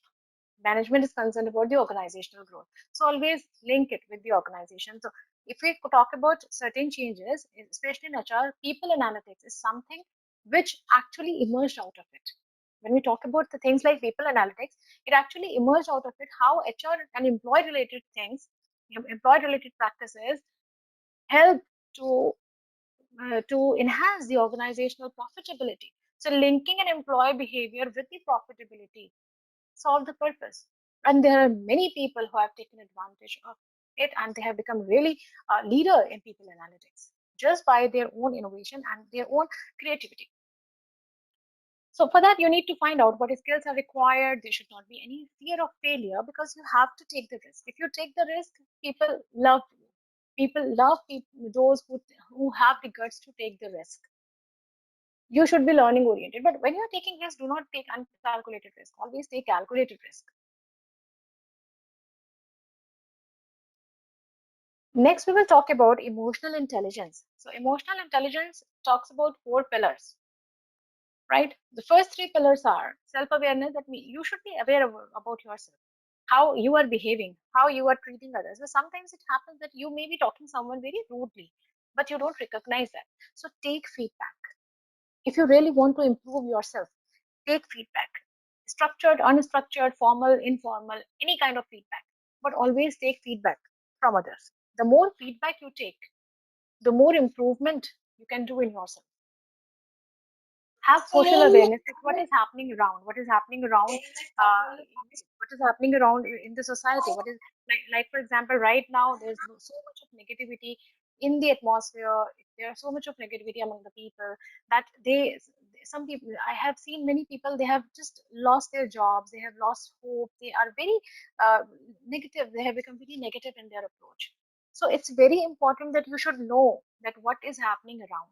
B: Management is concerned about the organizational growth. So always link it with the organization. So if we talk about certain changes, especially in HR, people analytics is something which actually emerged out of it. When we talk about the things like people analytics, it actually emerged out of it how HR and employee related things, employee related practices help to enhance the organizational profitability. So linking an employee behavior with the profitability solve the purpose. And there are many people who have taken advantage of it, and they have become really a leader in people analytics just by their own innovation and their own creativity. So for that, you need to find out what skills are required. There should not be any fear of failure, because you have to take the risk. If you take the risk, people love you. People love those who have the guts to take the risk. You should be learning oriented, but when you're taking risk, do not take uncalculated risk. Always take calculated risk. Next, we will talk about emotional intelligence. So emotional intelligence talks about 4 pillars, right? The first 3 pillars are self-awareness, that means you should be aware about yourself, how you are behaving, how you are treating others. So sometimes it happens that you may be talking someone very rudely, but you don't recognize that. So take feedback. If you really want to improve yourself, take feedback. Structured, unstructured, formal, informal, any kind of feedback, but always take feedback from others. The more feedback you take, the more improvement you can do in yourself. Have social awareness, like what is happening around, what is happening around, in the society. What is like for example, right now there's so much of negativity in the atmosphere. There's so much of negativity among the people that some people, I have seen many people, they have just lost their jobs, they have lost hope, they are very negative, they have become very negative in their approach. So it's very important that you should know that what is happening around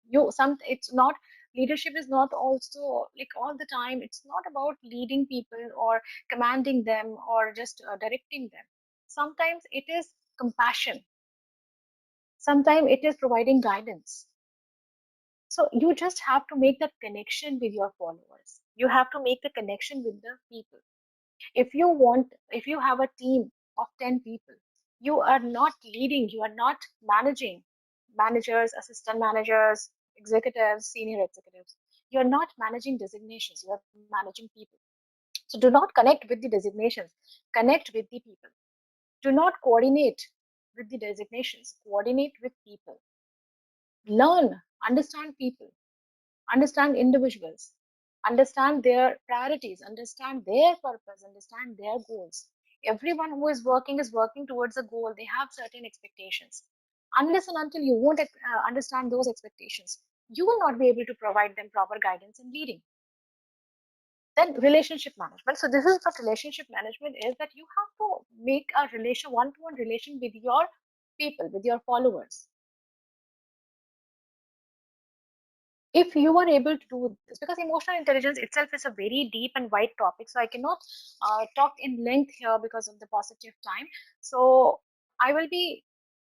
B: you. It's not, leadership is not also like all the time, it's not about leading people or commanding them or just directing them. Sometimes it is compassion. Sometimes it is providing guidance. So you just have to make that connection with your followers. You have to make the connection with the people. If you have a team of 10 people, you are not leading, you are not managing managers, assistant managers, executives, senior executives. You're not managing designations, you are managing people. So do not connect with the designations, connect with the people. Do not coordinate with the designations, coordinate with people. Learn, understand people, understand individuals, understand their priorities, understand their purpose, understand their goals. Everyone who is working towards a goal. They have certain expectations. Unless and until you won't understand those expectations, you will not be able to provide them proper guidance and leading. Then relationship management. So this is what relationship management is, that you have to make a relation, one-to-one relation with your people, with your followers. If you are able to do this, because emotional intelligence itself is a very deep and wide topic, so I cannot talk in length here because of the paucity of time. So I will be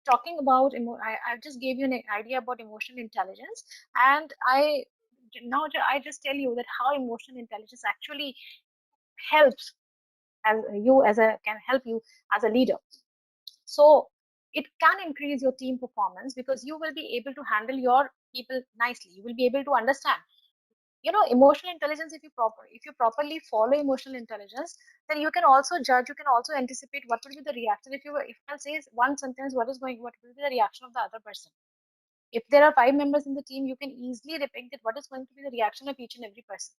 B: talking about, I just gave you an idea about emotional intelligence, and I just tell you that how emotional intelligence actually helps can help you as a leader. So it can increase your team performance because you will be able to handle your people nicely. You will be able to understand, emotional intelligence. If you properly follow emotional intelligence, then you can also judge, you can also anticipate what will be the reaction. If I'll say one sentence, what will be the reaction of the other person. If there are 5 members in the team, you can easily depict that what is going to be the reaction of each and every person.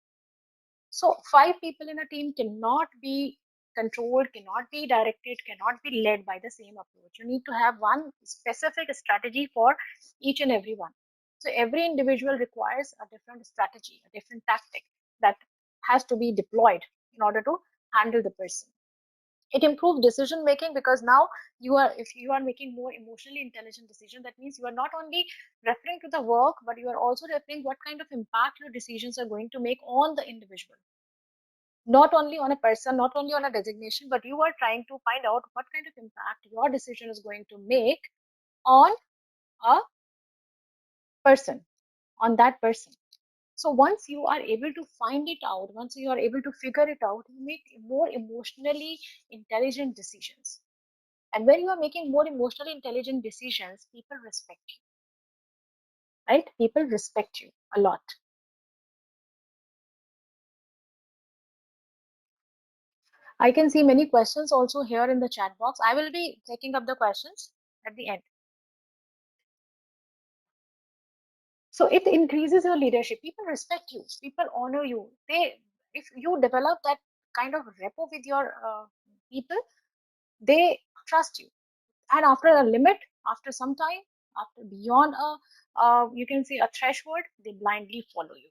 B: So 5 people in a team cannot be controlled, cannot be directed, cannot be led by the same approach. You need to have one specific strategy for each and every one. So every individual requires a different strategy, a different tactic that has to be deployed in order to handle the person. It improves decision making because now if you are making more emotionally intelligent decision, that means you are not only referring to the work, but you are also referring what kind of impact your decisions are going to make on the individual. Not only on a person, not only on a designation, but you are trying to find out what kind of impact your decision is going to make on a person, on that person. So once you are able to find it out, once you are able to figure it out, you make more emotionally intelligent decisions. And when you are making more emotionally intelligent decisions, people respect you, right? People respect you a lot. I can see many questions also here in the chat box. I will be taking up the questions at the end. So it increases your leadership. People respect you. People honor you. If you develop that kind of rapport with your people, they trust you. And after a limit, after some time, after beyond you can say a threshold, they blindly follow you.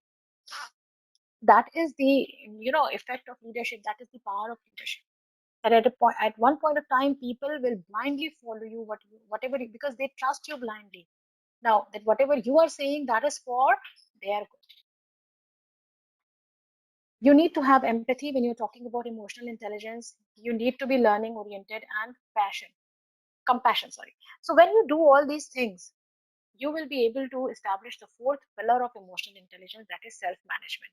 B: That is the effect of leadership. That is the power of leadership. That at one point of time, people will blindly follow you, because they trust you blindly. Now that whatever you are saying, that is for their good. You need to have empathy when you're talking about emotional intelligence. You need to be learning oriented and compassion. So when you do all these things, you will be able to establish the 4th pillar of emotional intelligence, that is self-management.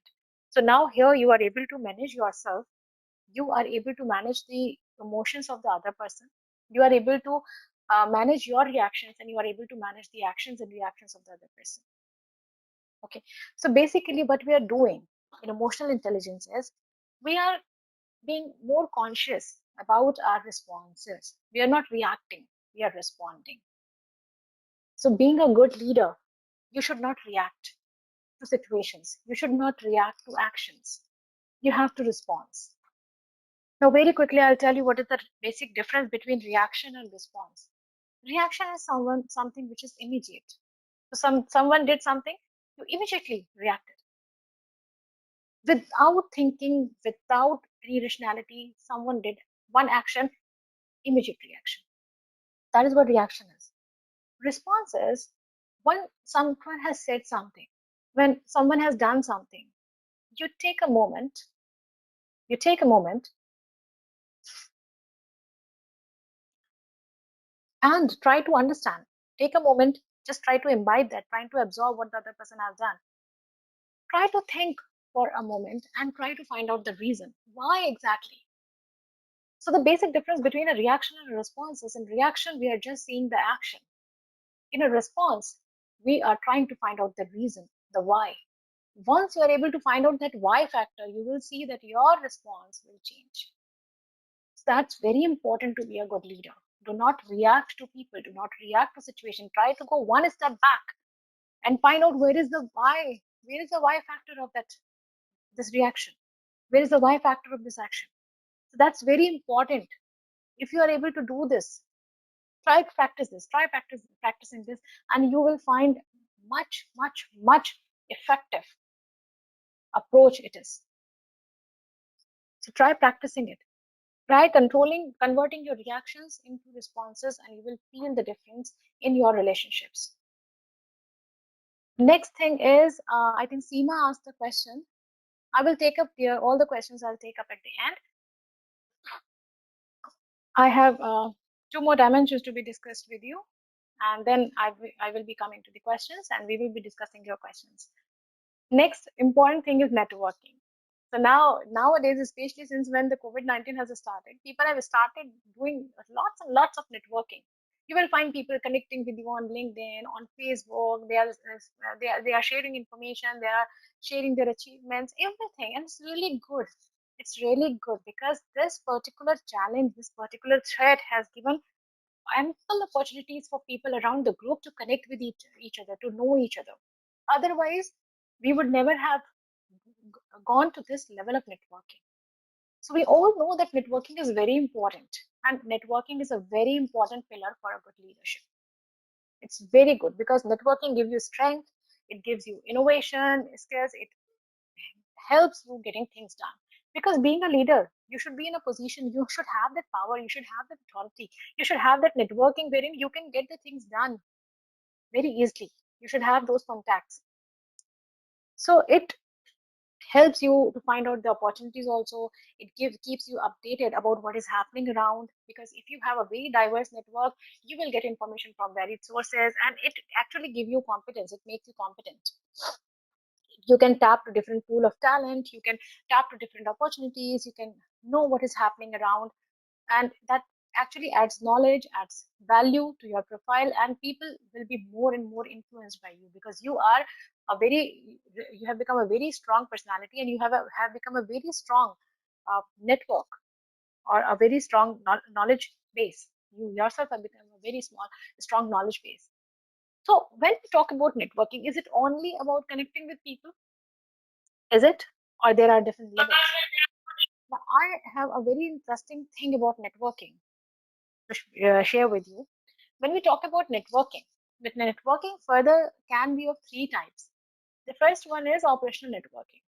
B: So now here you are able to manage yourself. You are able to manage the emotions of the other person. You are able to manage your reactions, and you are able to manage the actions and reactions of the other person. Okay, so basically what we are doing in emotional intelligence is we are being more conscious about our responses. We are not reacting, we are responding. So being a good leader, you should not react to situations. You should not react to actions. You have to respond. Now, very quickly, I'll tell you what is the basic difference between reaction and response. Reaction is something which is immediate. So someone did something, you immediately reacted. Without thinking, without any rationality, someone did one action, immediate reaction. That is what reaction is. Response is when someone has said something, when someone has done something, you take a moment and try to understand. Take a moment, just try to imbibe that, trying to absorb what the other person has done. Try to think for a moment and try to find out the reason. Why exactly? So the basic difference between a reaction and a response is in reaction, we are just seeing the action. In a response, we are trying to find out the reason, the why. Once you are able to find out that why factor, you will see that your response will change. So that's very important to be a good leader. Do not react to people, do not react to situation. Try to go one step back and find out where is the why factor of this reaction, where is the why factor of this action. So that's very important. If you are able to do this, try to practice this, practicing this, and you will find much effective approach it is. So try practicing it. Try converting your reactions into responses, and you will feel the difference in your relationships. Next thing is, I think Seema asked the question. I will take up here all the questions. I'll take up at the end. I have 2 more dimensions to be discussed with you, and then I will be coming to the questions, and we will be discussing your questions. Next important thing is networking. So nowadays, especially since when the COVID-19 has started, people have started doing lots and lots of networking. You will find people connecting with you on LinkedIn, on Facebook. They are sharing information. They are sharing their achievements, everything, and it's really good. It's really good because this particular challenge, this particular threat has given ample opportunities for people around the group to connect with each other, to know each other. Otherwise, we would never have gone to this level of networking. So we all know that networking is very important, and networking is a very important pillar for a good leadership. It's very good because networking gives you strength, it gives you innovation skills, it helps you getting things done. Because being a leader, you should be in a position, you should have that power, you should have that authority, you should have that networking wherein you can get the things done very easily. You should have those contacts. So it helps you to find out the opportunities also. It keeps you updated about what is happening around, because if you have a very diverse network, you will get information from varied sources, and it actually gives you competence. It makes you competent. You can tap to different pool of talent, you can tap to different opportunities, you can know what is happening around, and that actually adds knowledge, adds value to your profile, and people will be more and more influenced by you because you have become a very strong personality, and you have become a very strong network, or a very strong knowledge base. You yourself have become a very strong knowledge base. So when we talk about networking, is it only about connecting with people? Is it? Or there are different levels? Now, I have a very interesting thing about networking to share with you. When we talk about networking, with networking further can be of 3 types. The first one is operational networking.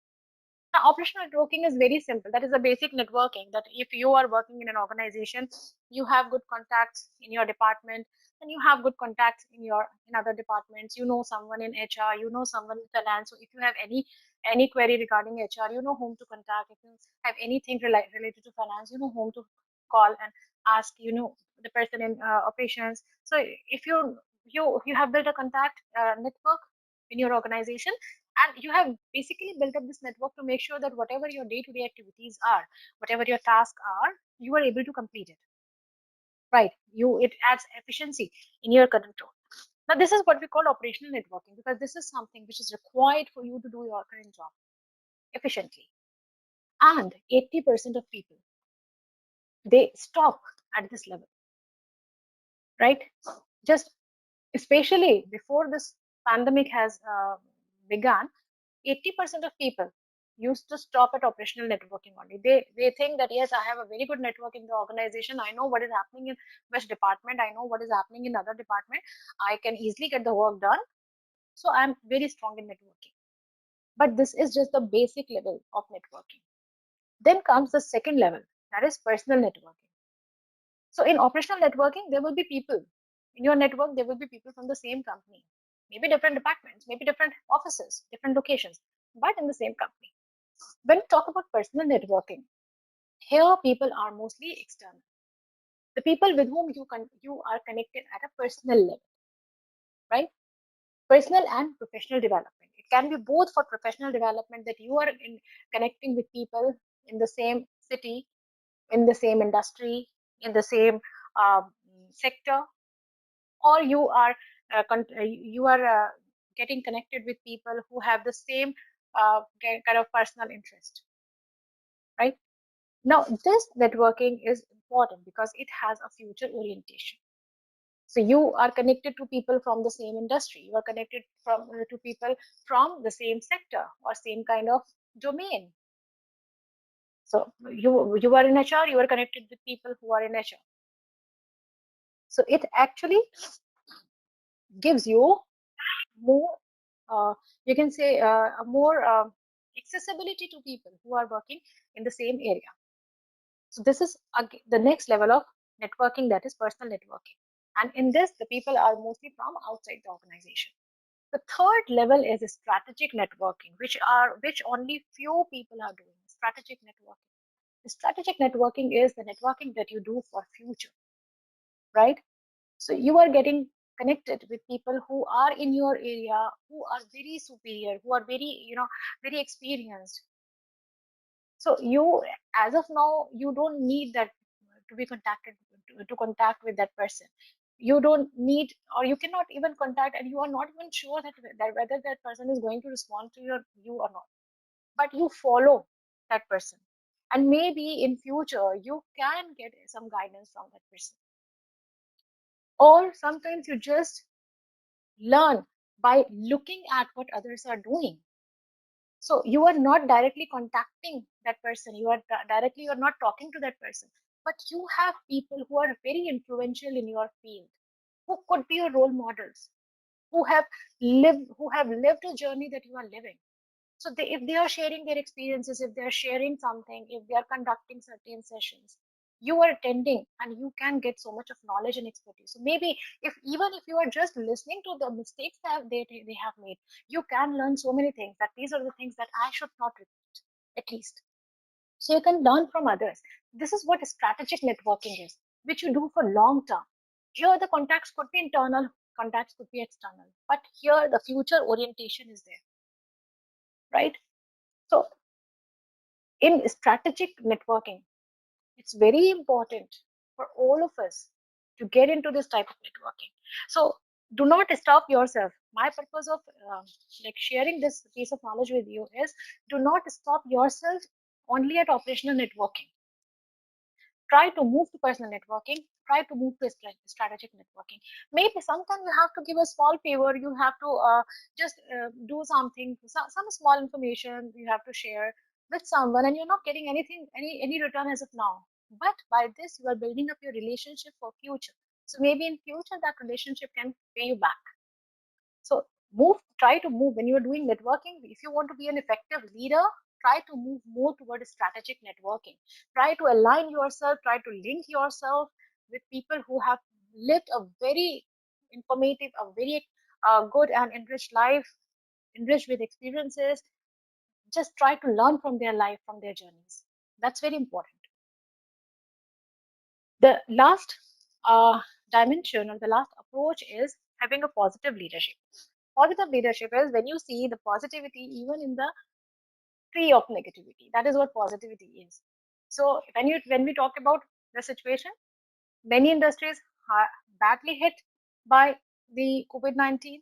B: Now, operational networking is very simple. That is a basic networking, that if you are working in an organization, you have good contacts in your department, and you have good contacts in other departments. You know someone in HR, you know someone in finance. So if you have any query regarding HR, you know whom to contact. If you have anything related to finance, you know whom to call and ask. You know the person in operations. So if you have built a contact network in your organization, and you have basically built up this network to make sure that whatever your day-to-day activities are, whatever your tasks are, you are able to complete it. Right? It adds efficiency in your current role. Now, this is what we call operational networking, because this is something which is required for you to do your current job efficiently. And 80% of people, they stop at this level, right? Just especially before this pandemic has begun, 80% of people used to stop at operational networking only. They think that, yes, I have a very good network in the organization. I know what is happening in which department. I know what is happening in other department. I can easily get the work done. So I'm very strong in networking. But this is just the basic level of networking. Then comes the second level, that is personal networking. So in operational networking, there will be people in your network. There will be people from the same company, maybe different departments, maybe different offices, different locations, but in the same company. When we talk about personal networking, here people are mostly external. The people with whom you are connected at a personal level. right? Personal and professional development. It can be both for professional development, that you are connecting with people in the same city, in the same industry, in the same sector, or you are getting connected with people who have the same kind of personal interest, right? Now, this networking is important because it has a future orientation. So you are connected to people from the same industry. You are connected to people from the same sector or same kind of domain. So you are in HR, you are connected with people who are in HR. So it actually gives you more, you can say, a more accessibility to people who are working in the same area. So this is the next level of networking, that is personal networking. And in this, the people are mostly from outside the organization. The third level is strategic networking, which only few people are doing. Strategic networking. Strategic networking is the networking that you do for future, right? So you are getting connected with people who are in your area, who are very superior, who are very, very experienced. So you, as of now, you don't need that to be contacted to contact with that person. You don't need, or you cannot even contact, and you are not even sure that whether that person is going to respond to you or not. But you follow that person, and maybe in future you can get some guidance from that person. Or sometimes you just learn by looking at what others are doing. So you are not directly contacting that person, you are not talking to that person, but you have people who are very influential in your field, who could be your role models, who have lived a journey that you are living. So if they are sharing their experiences, if they are sharing something, if they are conducting certain sessions, you are attending and you can get so much of knowledge and expertise. So maybe if you are just listening to the mistakes that they have made, you can learn so many things, that these are the things that I should not repeat, at least. So you can learn from others. This is what strategic networking is, which you do for long term. Here the contacts could be internal, contacts could be external, but here the future orientation is there, right? So in strategic networking, it's very important for all of us to get into this type of networking. So do not stop yourself. My purpose of like sharing this piece of knowledge with you is, do not stop yourself only at operational networking. Try to move to personal networking, try to move to strategic networking. Maybe sometimes you have to give a small favor, you have to just do something, some small information you have to share with someone, and you're not getting any return as of now. But by this, you are building up your relationship for future. So maybe in future that relationship can pay you back. So try to move when you're doing networking. If you want to be an effective leader, try to move more toward strategic networking. Try to align yourself, try to link yourself with people who have lived a very informative, a very good and enriched life, enriched with experiences. Just try to learn from their life, from their journeys. That's very important. The last dimension, or the last approach, is having a positive leadership. Positive leadership is when you see the positivity even in the tree of negativity. That is what positivity is. So when we talk about the situation, many industries are badly hit by the COVID-19.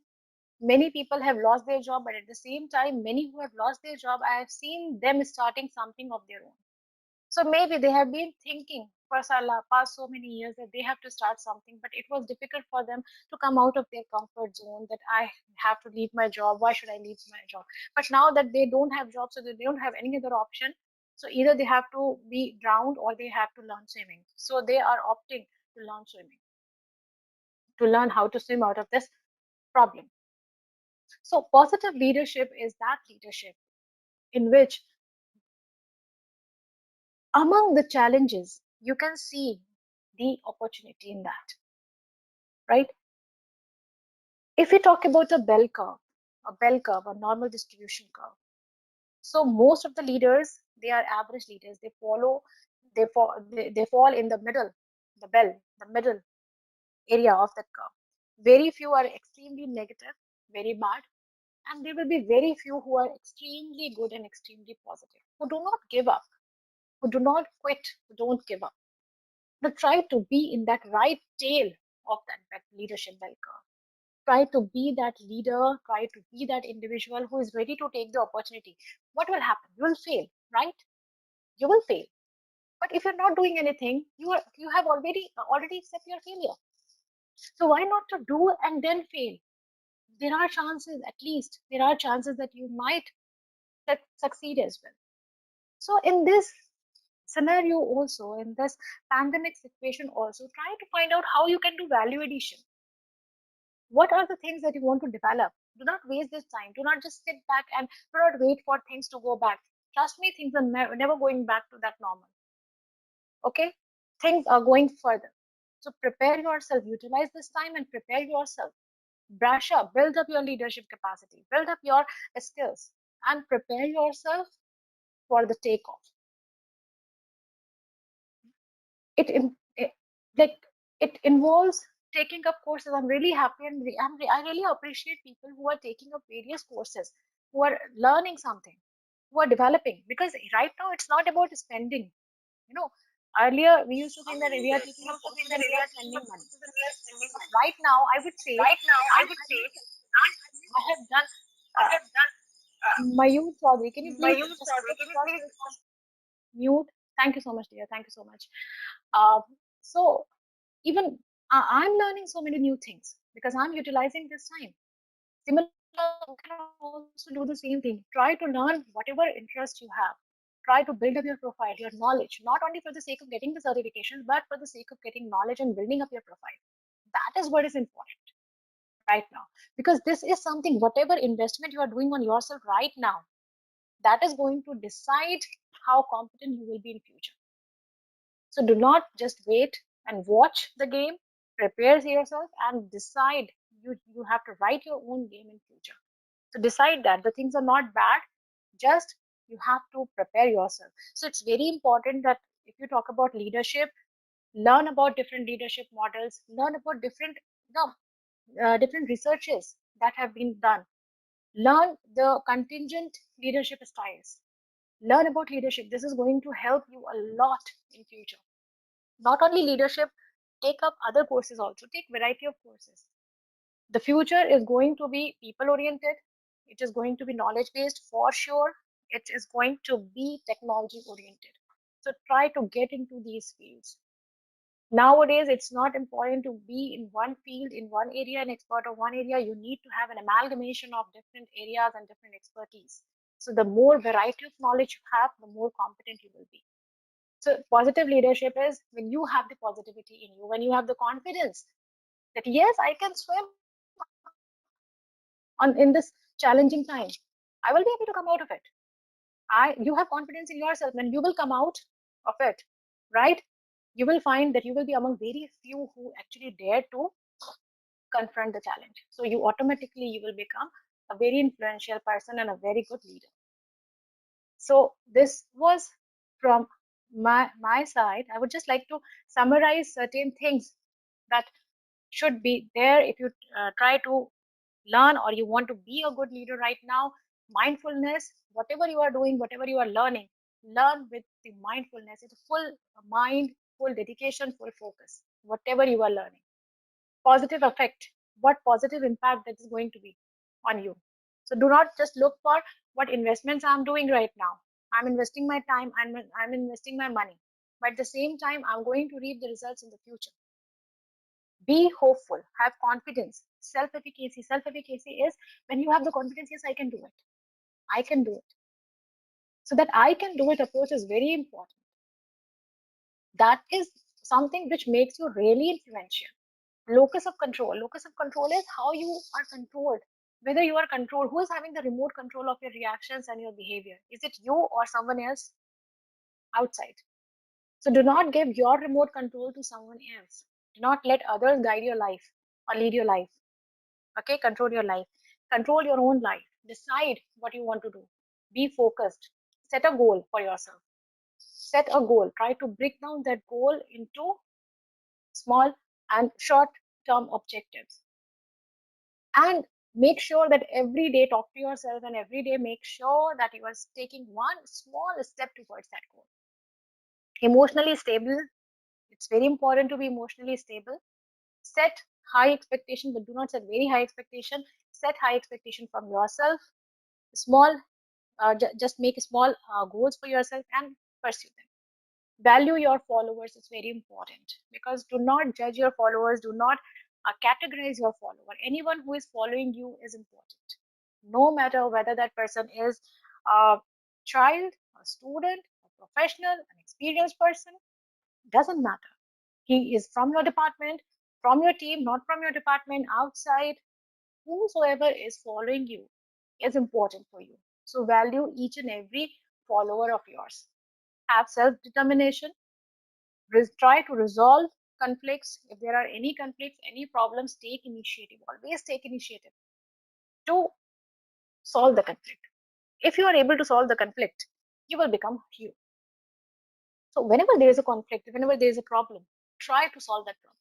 B: Many people have lost their job, but at the same time, many who have lost their job, I have seen them starting something of their own. So maybe they have been thinking for past so many years that they have to start something, but it was difficult for them to come out of their comfort zone, that I have to leave my job. Why should I leave my job? But now that they don't have jobs, so they don't have any other option. So either they have to be drowned or they have to learn swimming. So they are opting to learn swimming, to learn how to swim out of this problem. So positive leadership is that leadership in which, among the challenges, you can see the opportunity in that, right? If we talk about a bell curve, a normal distribution curve, so most of the leaders, they are average leaders. They fall in the middle, the middle area of that curve. Very few are extremely negative, very bad, and there will be very few who are extremely good and extremely positive, who do not give up, who do not quit, who don't give up. But try to be in that right tail of that leadership bell curve. Try to be that leader, try to be that individual who is ready to take the opportunity. What will happen? You will fail, right? You will fail. But if you're not doing anything, you have already accepted your failure. So why not to do and then fail? There are chances, at least there are chances that you might succeed as well. So in this scenario also, in this pandemic situation also, try to find out how you can do value addition. What are the things that you want to develop? Do not waste this time. Do not just sit back and do not wait for things to go back. Trust me, things are never going back to that normal. Okay? Things are going further. So prepare yourself, utilize this time and prepare yourself. Brush up, build up your leadership capacity, build up your skills, and prepare yourself for the takeoff. It like it involves taking up courses. I'm really happy and I really appreciate people who are taking up various courses, who are learning something, who are developing. Because right now it's not about spending. You know, earlier we used to think that we are taking up courses and we are spending money. Right now, I would say I have done. Mayur Chaudhary, can you please mute? Thank you so much, dear. Thank you so much. So even I'm learning so many new things because I'm utilizing this time. Similarly, you can also do the same thing. Try to learn whatever interest you have. Try to build up your profile, your knowledge, not only for the sake of getting the certifications, but for the sake of getting knowledge and building up your profile. That is what is important right now. Because this is something, whatever investment you are doing on yourself right now, that is going to decide how competent you will be in future. So do not just wait and watch the game. Prepare yourself and decide. You have to write your own game in future. So decide that the things are not bad. Just you have to prepare yourself. So it's very important that if you talk about leadership, learn about different leadership models, learn about different researches that have been done. Learn the contingent leadership styles. Learn about leadership. This is going to help you a lot in future. Not only leadership, take up other courses also. Take variety of courses. The future is going to be people oriented. It is going to be knowledge based for sure. It is going to be technology oriented. So try to get into these fields. Nowadays, it's not important to be in one field, in one area, an expert of one area. You need to have an amalgamation of different areas and different expertise. So the more variety of knowledge you have, the more competent you will be. So positive leadership is when you have the positivity in you, when you have the confidence that yes, I can swim in this challenging time. I will be able to come out of it. You have confidence in yourself, and you will come out of it, right? You will find that you will be among very few who actually dare to confront the challenge. So you will become a very influential person and a very good leader. So this was from my side. I would just like to summarize certain things that should be there if you try to learn or you want to be a good leader right now. Mindfulness, whatever you are doing, whatever you are learning, learn with the mindfulness. It's a full mind, full dedication, full focus, whatever you are learning. Positive effect, what positive impact that is going to be on you. So do not just look for what investments I'm doing right now. I'm investing my time, I'm investing my money, but at the same time I'm going to reap the results in the future. Be hopeful, have confidence. Self-efficacy is when you have the confidence, yes, I can do it, I can do it. So that I can do it approach is very important. That is something which makes you really influential. Locus of control is how you are controlled, whether you are controlled, who is having the remote control of your reactions and your behavior. Is it you or someone else outside? So do not give your remote control to someone else. Do not let others guide your life or lead your life. Okay, control your life, control your own life, decide what you want to do, be focused, set a goal for yourself, set a goal, try to break down that goal into small and short term objectives. And make sure that every day talk to yourself, and every day make sure that you are taking one small step towards that goal. Emotionally stable. It's very important to be emotionally stable. Set high expectation, but do not set very high expectation. Set high expectation from yourself. Small, just make small goals for yourself and pursue them. Value your followers is very important, because do not judge your followers. Do not categorize your follower. Anyone who is following you is important, no matter whether that person is a child, a student, a professional, an experienced person. Doesn't matter. He is from your department, from your team, not from your department, outside. Whosoever is following you is important for you. So value each and every follower of yours. Have self-determination. Try to resolve conflicts. If there are any conflicts, any problems, take initiative. Always take initiative to solve the conflict. If you are able to solve the conflict, you will become you. So whenever there is a conflict, whenever there is a problem, try to solve that problem.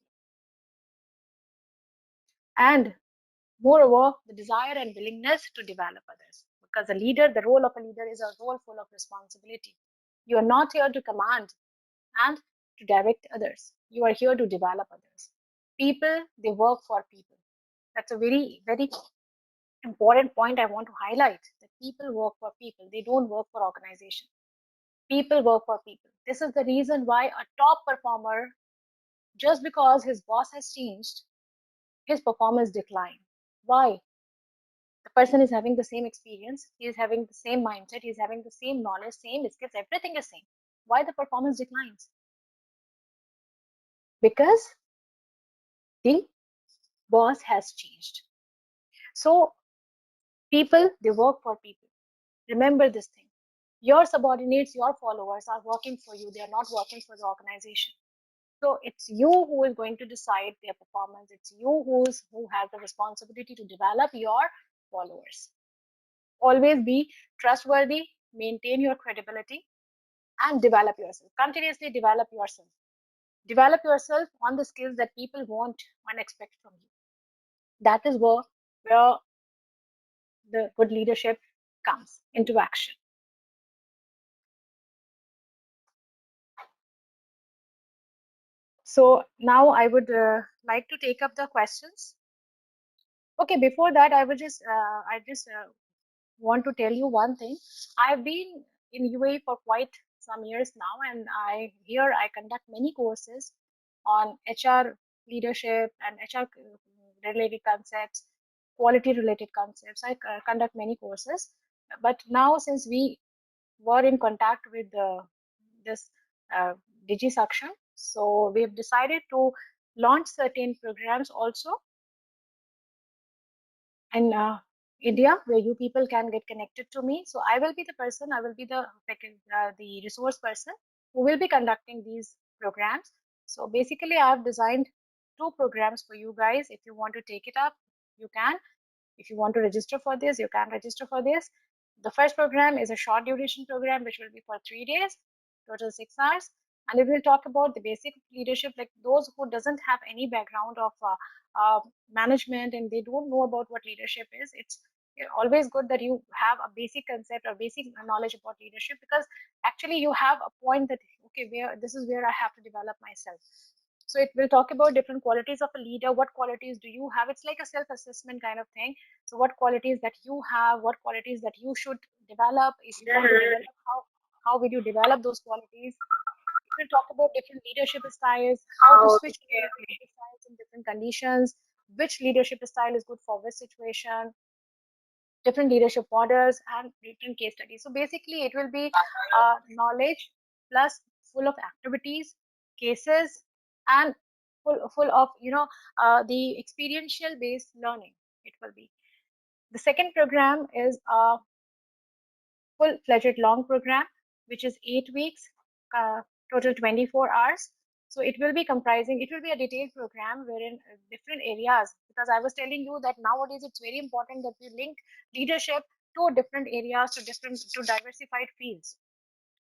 B: And moreover, the desire and willingness to develop others. Because a leader, the role of a leader is a role full of responsibility. You are not here to command and to direct others. You are here to develop others. People, they work for people. That's a very, very important point I want to highlight, that people work for people. They don't work for organization. People work for people. This is the reason why a top performer, just because his boss has changed, his performance decline. Why? The person is having the same experience, he is having the same mindset, he is having the same knowledge, same skills, everything is same. Why the performance declines? Because the boss has changed. So people, they work for people. Remember this thing. Your subordinates, your followers are working for you. They are not working for the organization. So it's you who is going to decide their performance. It's you who has the responsibility to develop your followers. Always be trustworthy, maintain your credibility, and develop yourself. Continuously develop yourself. Develop yourself on the skills that people want and expect from you. That is where the good leadership comes into action. So now I would like to take up the questions. Okay, before that, I just want to tell you one thing. I've been in UAE for quite some years now, and I conduct many courses on HR leadership and HR related concepts, quality related concepts. I conduct many courses, but now since we were in contact with this Digi Saksham, so we've decided to launch certain programs also in India, where you people can get connected to me. So I will be the person, I will be the resource person who will be conducting these programs. So basically, I have designed 2 programs for you guys. If you want to take it up, you can. If you want to register for this, you can register for this. The first program is a short duration program, which will be for 3 days, total 6 hours. And it will talk about the basic leadership, like those who doesn't have any background of management and they don't know about what leadership is. It's always good that you have a basic concept or basic knowledge about leadership, because actually you have a point that, okay, this is where I have to develop myself. So it will talk about different qualities of a leader. What qualities do you have? It's like a self-assessment kind of thing. So what qualities that you have, what qualities that you should develop. If you want to develop, how will you develop those qualities? It will talk about different leadership styles, how to switch leadership styles in different conditions, which leadership style is good for which situation, different leadership models, and different case studies. So basically, it will be knowledge plus full of activities, cases, and full of the experiential based learning. It will be. The second program is a full-fledged long program, which is 8 weeks, total 24 hours. So it will be a detailed program wherein different areas, because I was telling you that nowadays it's very important that we link leadership to different areas, to diversified fields.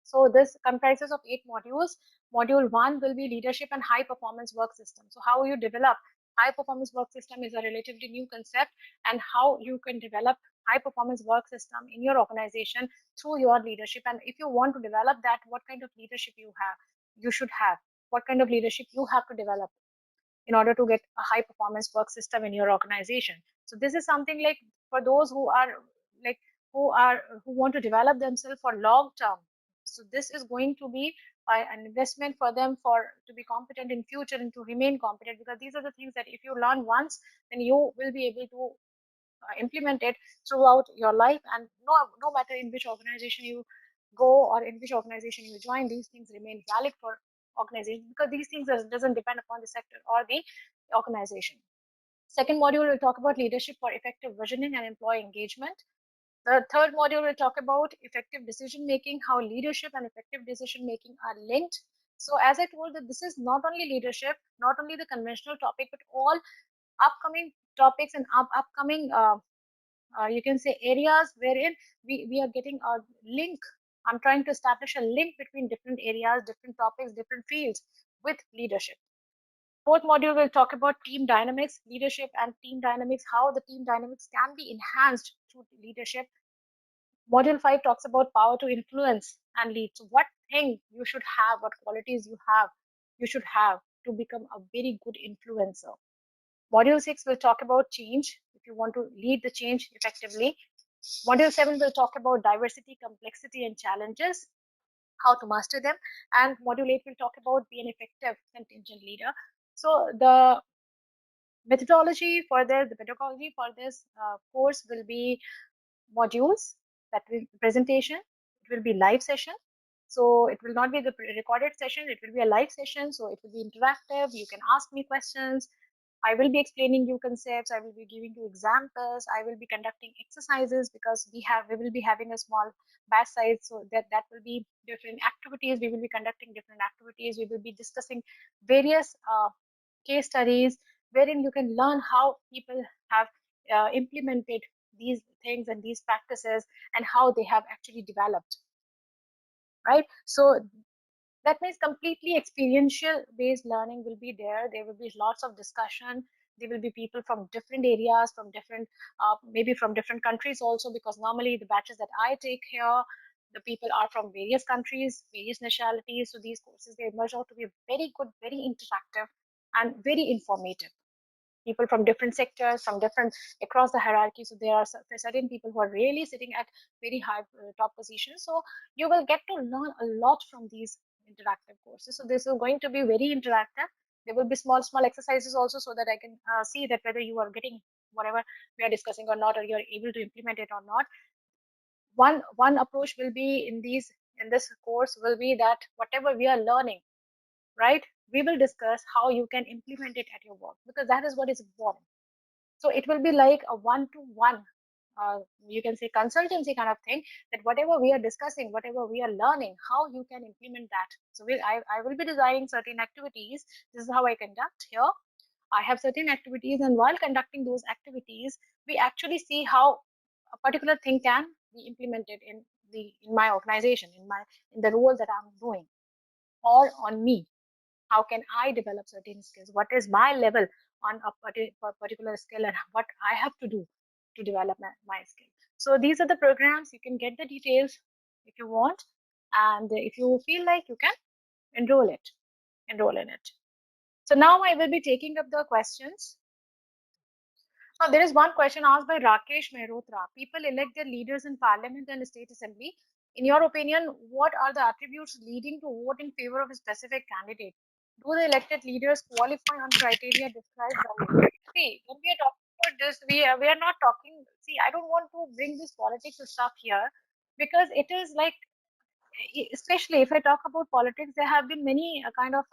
B: So this comprises of 8 modules. Module 1 will be leadership and high performance work system. So how you develop high performance work system is a relatively new concept, and how you can develop high performance work system in your organization through your leadership. And if you want to develop that, what kind of leadership you should have, what kind of leadership you have to develop in order to get a high performance work system in your organization. So this is something like for those who are like who want to develop themselves for long term. So this is going to be an investment for them for to be competent in future and to remain competent, because these are the things that if you learn once, then you will be able to implement it throughout your life. And no matter in which organization you go or in which organization you join, these things remain valid for organization, because these things doesn't depend upon the sector or the organization. Second module will talk about leadership for effective visioning and employee engagement. The third module will talk about effective decision making, how leadership and effective decision making are linked. So as I told, that this is not only leadership, not only the conventional topic, but all upcoming topics and upcoming you can say areas wherein we are getting a link. I'm trying to establish a link between different areas, different topics, different fields with leadership. Fourth module will talk about team dynamics, leadership and team dynamics, how the team dynamics can be enhanced through leadership. Module 5 talks about power to influence and lead. So what thing you should have, what qualities you should have to become a very good influencer. Module 6 will talk about change, if you want to lead the change effectively. Module 7 will talk about diversity, complexity, and challenges, how to master them. And Module 8 will talk about be an effective contingent leader. So the methodology for this, the pedagogy for this course will be modules, that will presentation, it will be live session. So it will not be the recorded session, it will be a live session. So it will be interactive. You can ask me questions. I will be explaining you concepts. I will be giving you examples. I will be conducting exercises, because we will be having a small batch size. So that will be different activities. We will be conducting different activities. We will be discussing various case studies wherein you can learn how people have implemented these things and these practices and how they have actually developed, right? So that means completely experiential based learning will be there. There will be lots of discussion. There will be people from different areas, from different maybe from different countries also, because normally the batches that I take here, the people are from various countries, various nationalities. So these courses, they emerge out to be very good, very interactive, and very informative. People from different sectors, from different across the hierarchy. So there are certain people who are really sitting at very high top positions. So you will get to learn a lot from these interactive courses. So this is going to be very interactive. There will be small exercises also, so that I can see that whether you are getting whatever we are discussing or not, or you are able to implement it or not. One approach will be in this course will be that whatever we are learning, right, we will discuss how you can implement it at your work, because that is what is important. So it will be like a one-to-one, you can say consultancy kind of thing, that whatever we are discussing, whatever we are learning, how you can implement that. So I will be designing certain activities. This is how I conduct here. I have certain activities, and while conducting those activities, we actually see how a particular thing can be implemented in my organization, in the role that I'm doing, or on me. How can I develop certain skills? What is my level on a particular skill, and what I have to do to develop my skill? So these are the programs. You can get the details if you want, and if you feel like, you can enroll in it. So now I will be taking up the questions. Now, there is one question asked by Rakesh Mehrotra. People elect their leaders in parliament and state assembly. In your opinion, what are the attributes leading to vote in favor of a specific candidate? Do the elected leaders qualify on criteria described by? See, when we are talking about this, we are not talking. See, I don't want to bring this politics stuff here, because it is like, especially if I talk about politics, there have been many kind of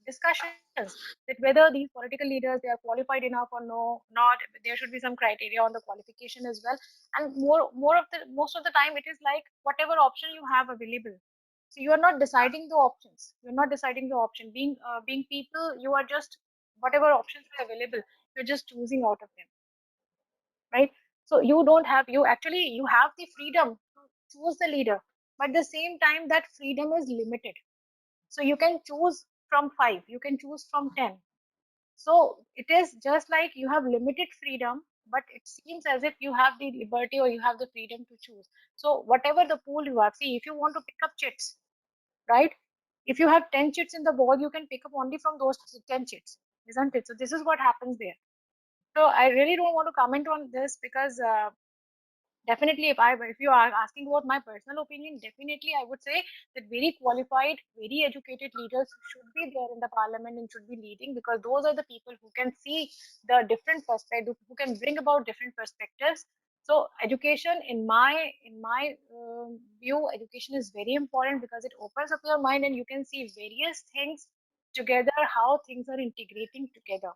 B: discussions that whether these political leaders, they are qualified enough or no, not. There should be some criteria on the qualification as well. And most of the time, it is like whatever option you have available. So you are not deciding the options. You're not deciding the option. Being people, you are just whatever options are available. You're just choosing out of them, right? So you have the freedom to choose the leader, but at the same time, that freedom is limited. So you can choose from 5, you can choose from 10, So it is just like you have limited freedom, but it seems as if you have the liberty or you have the freedom to choose. So whatever the pool you have, see, if you want to pick up chits, right? If you have 10 chits in the ball, you can pick up only from those 10 chits, isn't it? So this is what happens there. So I really don't want to comment on this because definitely if you are asking about my personal opinion, definitely I would say that very qualified, very educated leaders should be there in the parliament and should be leading, because those are the people who can see the different perspective, who can bring about different perspectives. So education, in my view, education is very important because it opens up your mind and you can see various things together, how things are integrating together.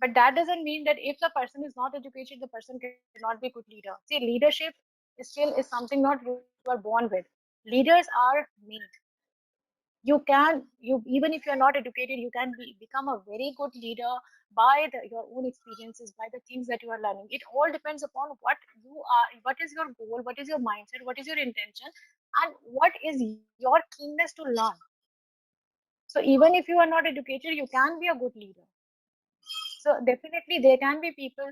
B: But that doesn't mean that if the person is not educated, the person cannot be a good leader. See, leadership is something not you are born with. Leaders are made. You even if you're not educated, you can become a very good leader by your own experiences, by the things that you are learning. It all depends upon what you are, what is your goal, what is your mindset, what is your intention, and what is your keenness to learn. So even if you are not educated, you can be a good leader. So definitely there can be people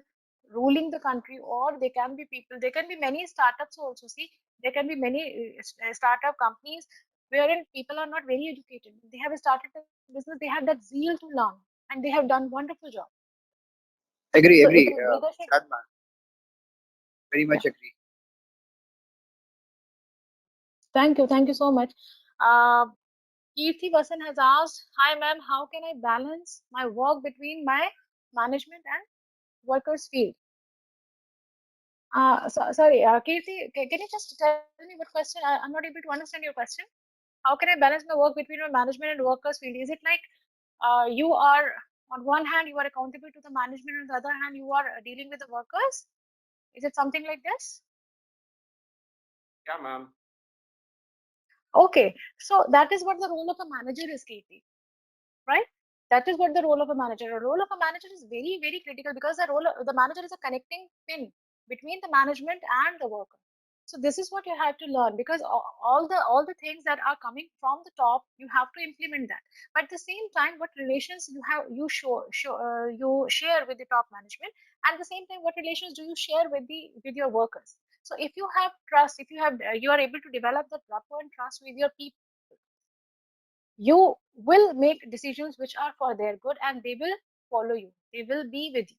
B: ruling the country, or there can be people, there can be many startups also. See, there can be many startup companies wherein people are not very educated. They have started the business, they have that zeal to learn, and they have done wonderful job.
D: Agree,
B: So it
D: agree.
B: is leadership.
D: Sadhna, very
B: Yeah.
D: much agree.
B: Thank you so much. Uh, Kirti Vasan has asked, "Hi ma'am, how can I balance my work between my management and workers field?" Sorry, Kirti, can you just tell me what question? I'm not able to understand your question. How can I balance my work between my management and workers field? Is it like you are, on one hand, you are accountable to the management, on the other hand, you are dealing with the workers? Is it something like this?
C: Yeah, ma'am.
B: Okay, so that is what the role of a manager is, Kirti, right? That is what the role of a manager. The role of a manager is very, very critical because the manager is a connecting pin between the management and the worker. So this is what you have to learn, because all the things that are coming from the top, you have to implement that. But at the same time, what relations you share with the top management, and at the same time, what relations do you share with your workers? So if you have trust, if you are able to develop that rapport and trust with your people, you will make decisions which are for their good, and they will follow you, they will be with you.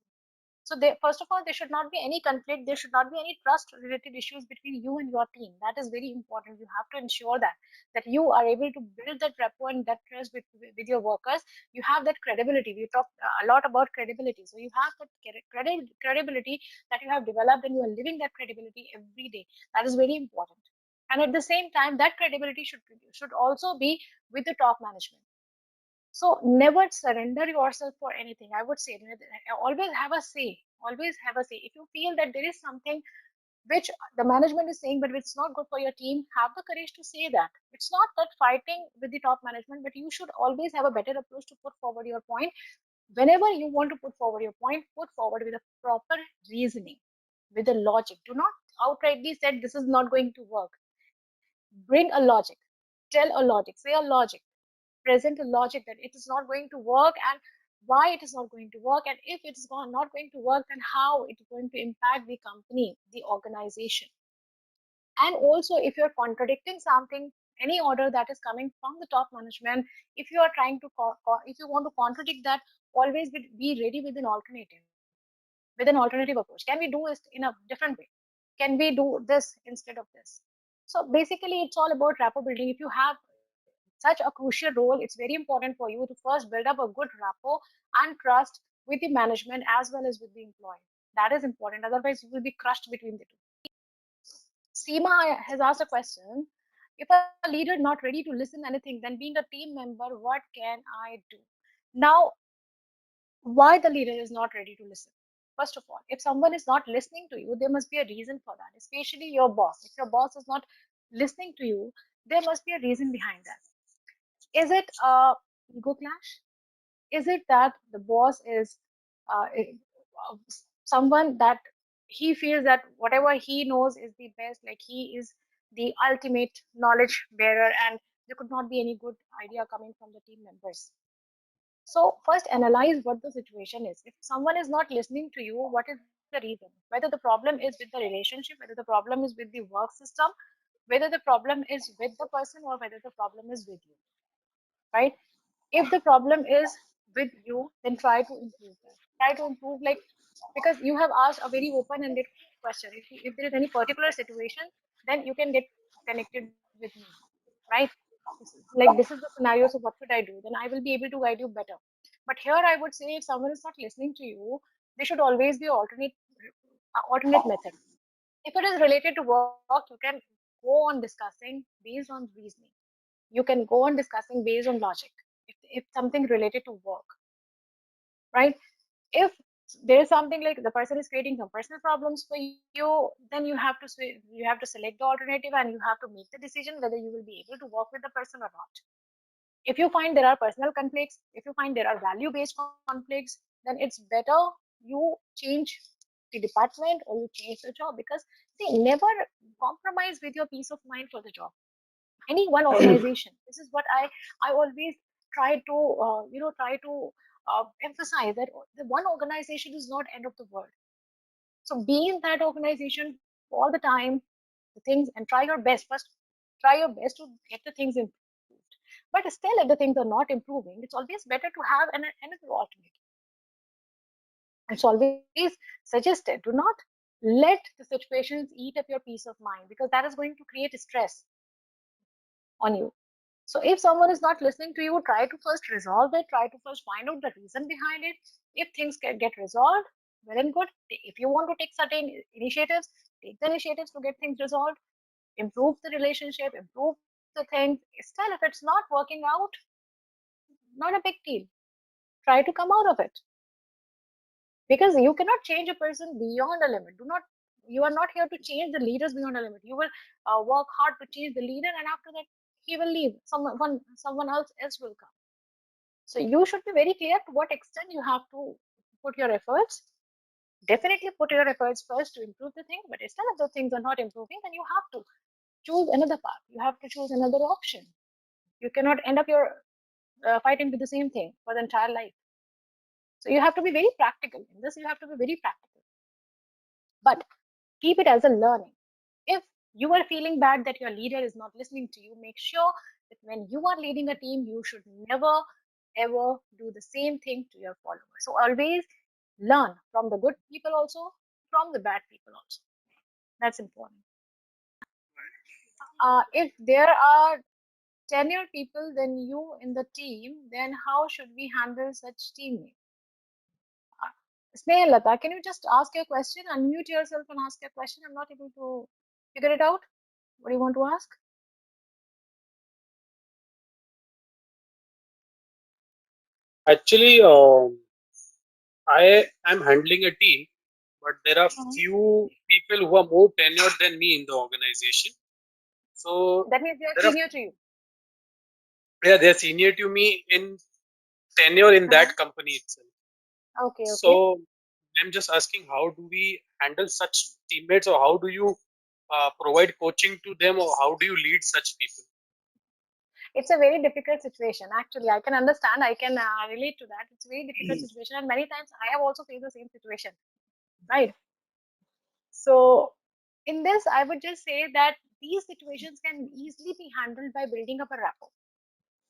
B: So first of all, there should not be any conflict, there should not be any trust related issues between you and your team. That is very important. You have to ensure that you are able to build that rapport and that trust with your workers. You have that credibility. We talked a lot about credibility, so you have that credibility that you have developed, and you are living that credibility every day. That is very important. And at the same time, that credibility should also be with the top management. So never surrender yourself for anything. I would say always have a say. Always have a say. If you feel that there is something which the management is saying, but it's not good for your team, have the courage to say that. It's not that fighting with the top management, but you should always have a better approach to put forward your point. Whenever you want to put forward your point, put forward with a proper reasoning, with a logic. Do not outrightly say this is not going to work. Bring a logic, tell a logic, say a logic, present a logic that it is not going to work, and why it is not going to work, and if it is not going to work, then how it is going to impact the company, the organization. And also, if you're contradicting something, any order that is coming from the top management, if you are trying to if you want to contradict that, always be ready with an alternative approach. Can we do it in a different way? Can we do this instead of this? So basically, it's all about rapport building. If you have such a crucial role, it's very important for you to first build up a good rapport and trust with the management as well as with the employee. That is important. Otherwise, you will be crushed between the two. Seema has asked a question. If a leader not ready to listen anything, then being a team member, what can I do? Now, why the leader is not ready to listen? First of all, if someone is not listening to you, there must be a reason for that, especially your boss. If your boss is not listening to you, there must be a reason behind that. Is it a ego clash? Is it that the boss is uh, uh, someone that he feels that whatever he knows is the best, like he is the ultimate knowledge bearer, and there could not be any good idea coming from the team members? So first analyze what the situation is. If someone is not listening to you, what is the reason? Whether the problem is with the relationship, whether the problem is with the work system, whether the problem is with the person, or whether the problem is with you, right? If the problem is with you, then try to improve that. Try to improve, like, because you have asked a very open-ended question. If there is any particular situation, then you can get connected with me, right? Like, this is the scenario, so what should I do? Then I will be able to guide you better. But here I would say, if someone is not listening to you, there should always be alternate method. If it is related to work, you can go on discussing based on reasoning. You can go on discussing based on logic. If something related to work, right? If there is something like the person is creating some personal problems for you, then you have to select the alternative and you have to make the decision whether you will be able to work with the person or not. If you find there are personal conflicts, if you find there are value based conflicts, then it's better you change the department or you change the job. Because see, never compromise with your peace of mind for the job. Any one organization, this is what I always try to try to emphasize, that the one organization is not end of the world. So be in that organization all the time, the things, and try your best first. Try your best to get the things improved. But still, if the things are not improving, it's always better to have another alternative. It's always suggested, do not let the situations eat up your peace of mind, because that is going to create stress on you. So if someone is not listening to you, try to first resolve it. Try to first find out the reason behind it. If things can get resolved, well and good. If you want to take certain initiatives, take the initiatives to get things resolved. Improve the relationship, improve the things. Still, if it's not working out, not a big deal. Try to come out of it. Because you cannot change a person beyond a limit. Do not. You are not here to change the leaders beyond a limit. You will work hard to change the leader, and after that, he will leave. Someone else will come. So you should be very clear to what extent you have to put your efforts. Definitely put your efforts first to improve the thing, but still, if the things are not improving, then you have to choose another path. You have to choose another option. You cannot end up your fighting with the same thing for the entire life. So you have to be very practical. In this, you have to be very practical. But keep it as a learning. If you are feeling bad that your leader is not listening to you, make sure that when you are leading a team, you should never ever do the same thing to your followers. So always learn from the good people also, from the bad people also. That's important. If there are tenured people than you in the team, then how should we handle such teammates? Snehalata, can you just ask your question? Unmute yourself and ask your question. I'm not able to figure it out. What do you want to ask?
E: Actually, I am handling a team, but there are few people who are more tenured than me in the organization. So
B: That means they are
E: there are,
B: senior to you.
E: yeah, they're senior to me in tenure in that company itself.
B: Okay, okay.
E: So I'm just asking, how do we handle such teammates, or how do you provide coaching to them, or how do you lead such people?
B: It's a very difficult situation. Actually, I can understand. I can relate to that. It's a very difficult situation, and many times I have also faced the same situation, right? So, in this, I would just say that these situations can easily be handled by building up a rapport.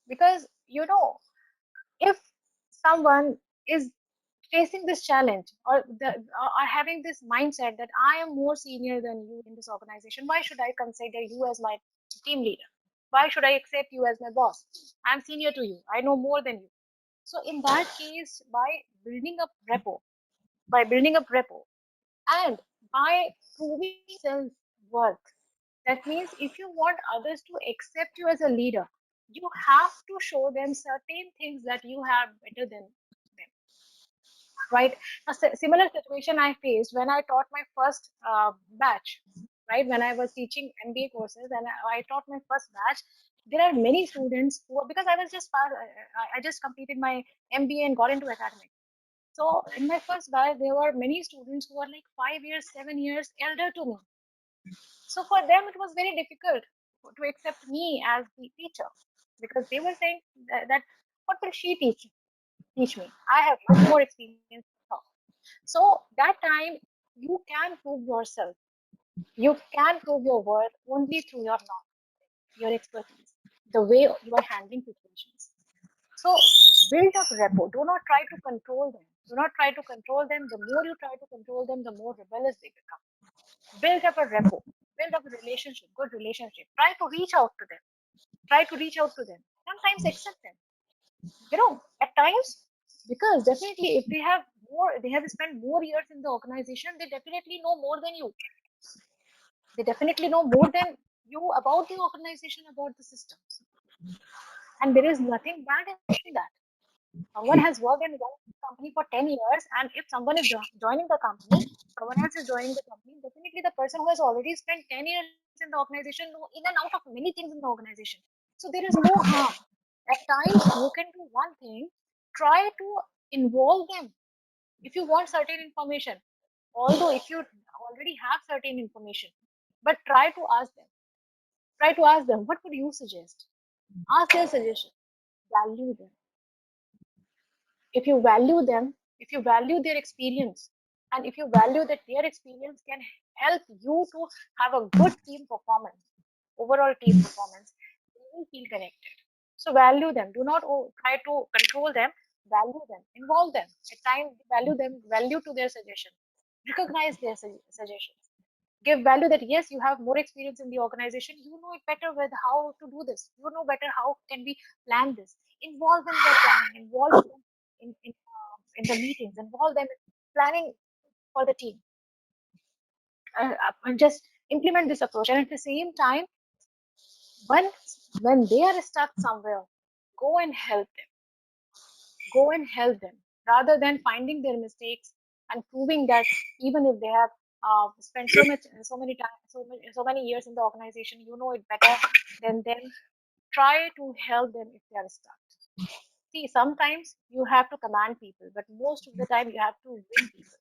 B: Because, if someone is facing this challenge, or are having this mindset that I am more senior than you in this organization, why should I consider you as my team leader? Why should I accept you as my boss? I'm senior to you. I know more than you. So in that case, building up rapport, by building up rapport, and by proving self-worth, that means if you want others to accept you as a leader, you have to show them certain things that you have better than them, right? A similar situation I faced when I taught my first batch, right? When I was teaching MBA courses and I taught my first batch, there are many students who, because I was just I just completed my MBA and got into academic. So in my first batch, there were many students who were like 5 years, 7 years elder to me. So for them, it was very difficult to accept me as the teacher, because they were saying that what will she teach? teach me. I have much more experience than her. So that time you can prove yourself. You can prove your worth only through your knowledge, your expertise, the way you are handling situations. So build up rapport. Do not try to control them. Do not try to control them. The more you try to control them, the more rebellious they become. Build up a rapport. Build up a relationship, good relationship. Try to reach out to them. Try to reach out to them. Sometimes accept them. At times, because definitely if they have spent more years in the organization, they definitely know more than you. They definitely know more than you about the organization, about the systems. And there is nothing bad in that. Someone has worked in one company for 10 years, and if someone is joining the company, someone else is joining the company, definitely the person who has already spent 10 years in the organization know in and out of many things in the organization. So there is no harm. At times, you can do one thing, try to involve them if you want certain information. Although if you already have certain information, but try to ask them. Try to ask them, what would you suggest? Ask their suggestion. Value them. If you value them, if you value their experience, and if you value that their experience can help you to have a good team performance, overall team performance, you will feel connected. So value them. Do not try to control them. Value them. Involve them. At times, value them. Value to their suggestion. Recognize their suggestions. Give value that yes, you have more experience in the organization. You know it better with how to do this. You know better how can we plan this. Involve them in their planning. Involve them in the meetings. Involve them in planning for the team. And just implement this approach. And at the same time, when they are stuck somewhere, go and help them. Go and help them rather than finding their mistakes and proving that even if they have spent so many years in the organization, you know it better than them. Try to help them if they are stuck. See, sometimes you have to command people, but most of the time you have to win people.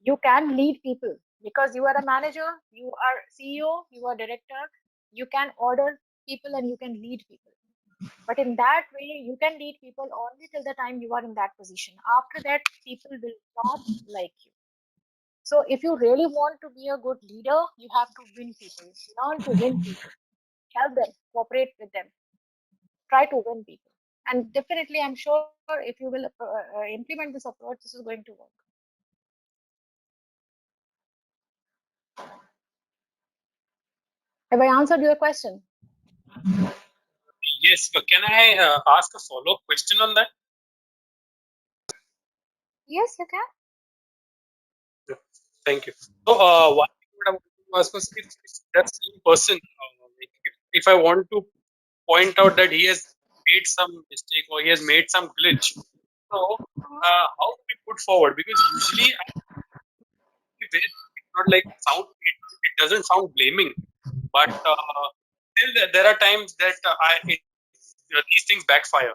B: You can lead people because you are a manager, you are CEO, you are director. You can order people and you can lead people. But in that way, you can lead people only till the time you are in that position. After that, people will not like you. So if you really want to be a good leader, you have to win people. Learn to win people. Help them. Cooperate with them. Try to win people. And definitely, I'm sure if you will implement this approach, this is going to work. Have I answered your question?
E: Yes. Can I ask a follow-up question on that?
B: Yes, you can.
E: Thank you. So, one thing what I want to ask was if that same person, if I want to point out that he has made some mistake or he has made some glitch, so how do we put forward? Because usually, it's not like it doesn't sound blaming, but still there are times that these things backfire.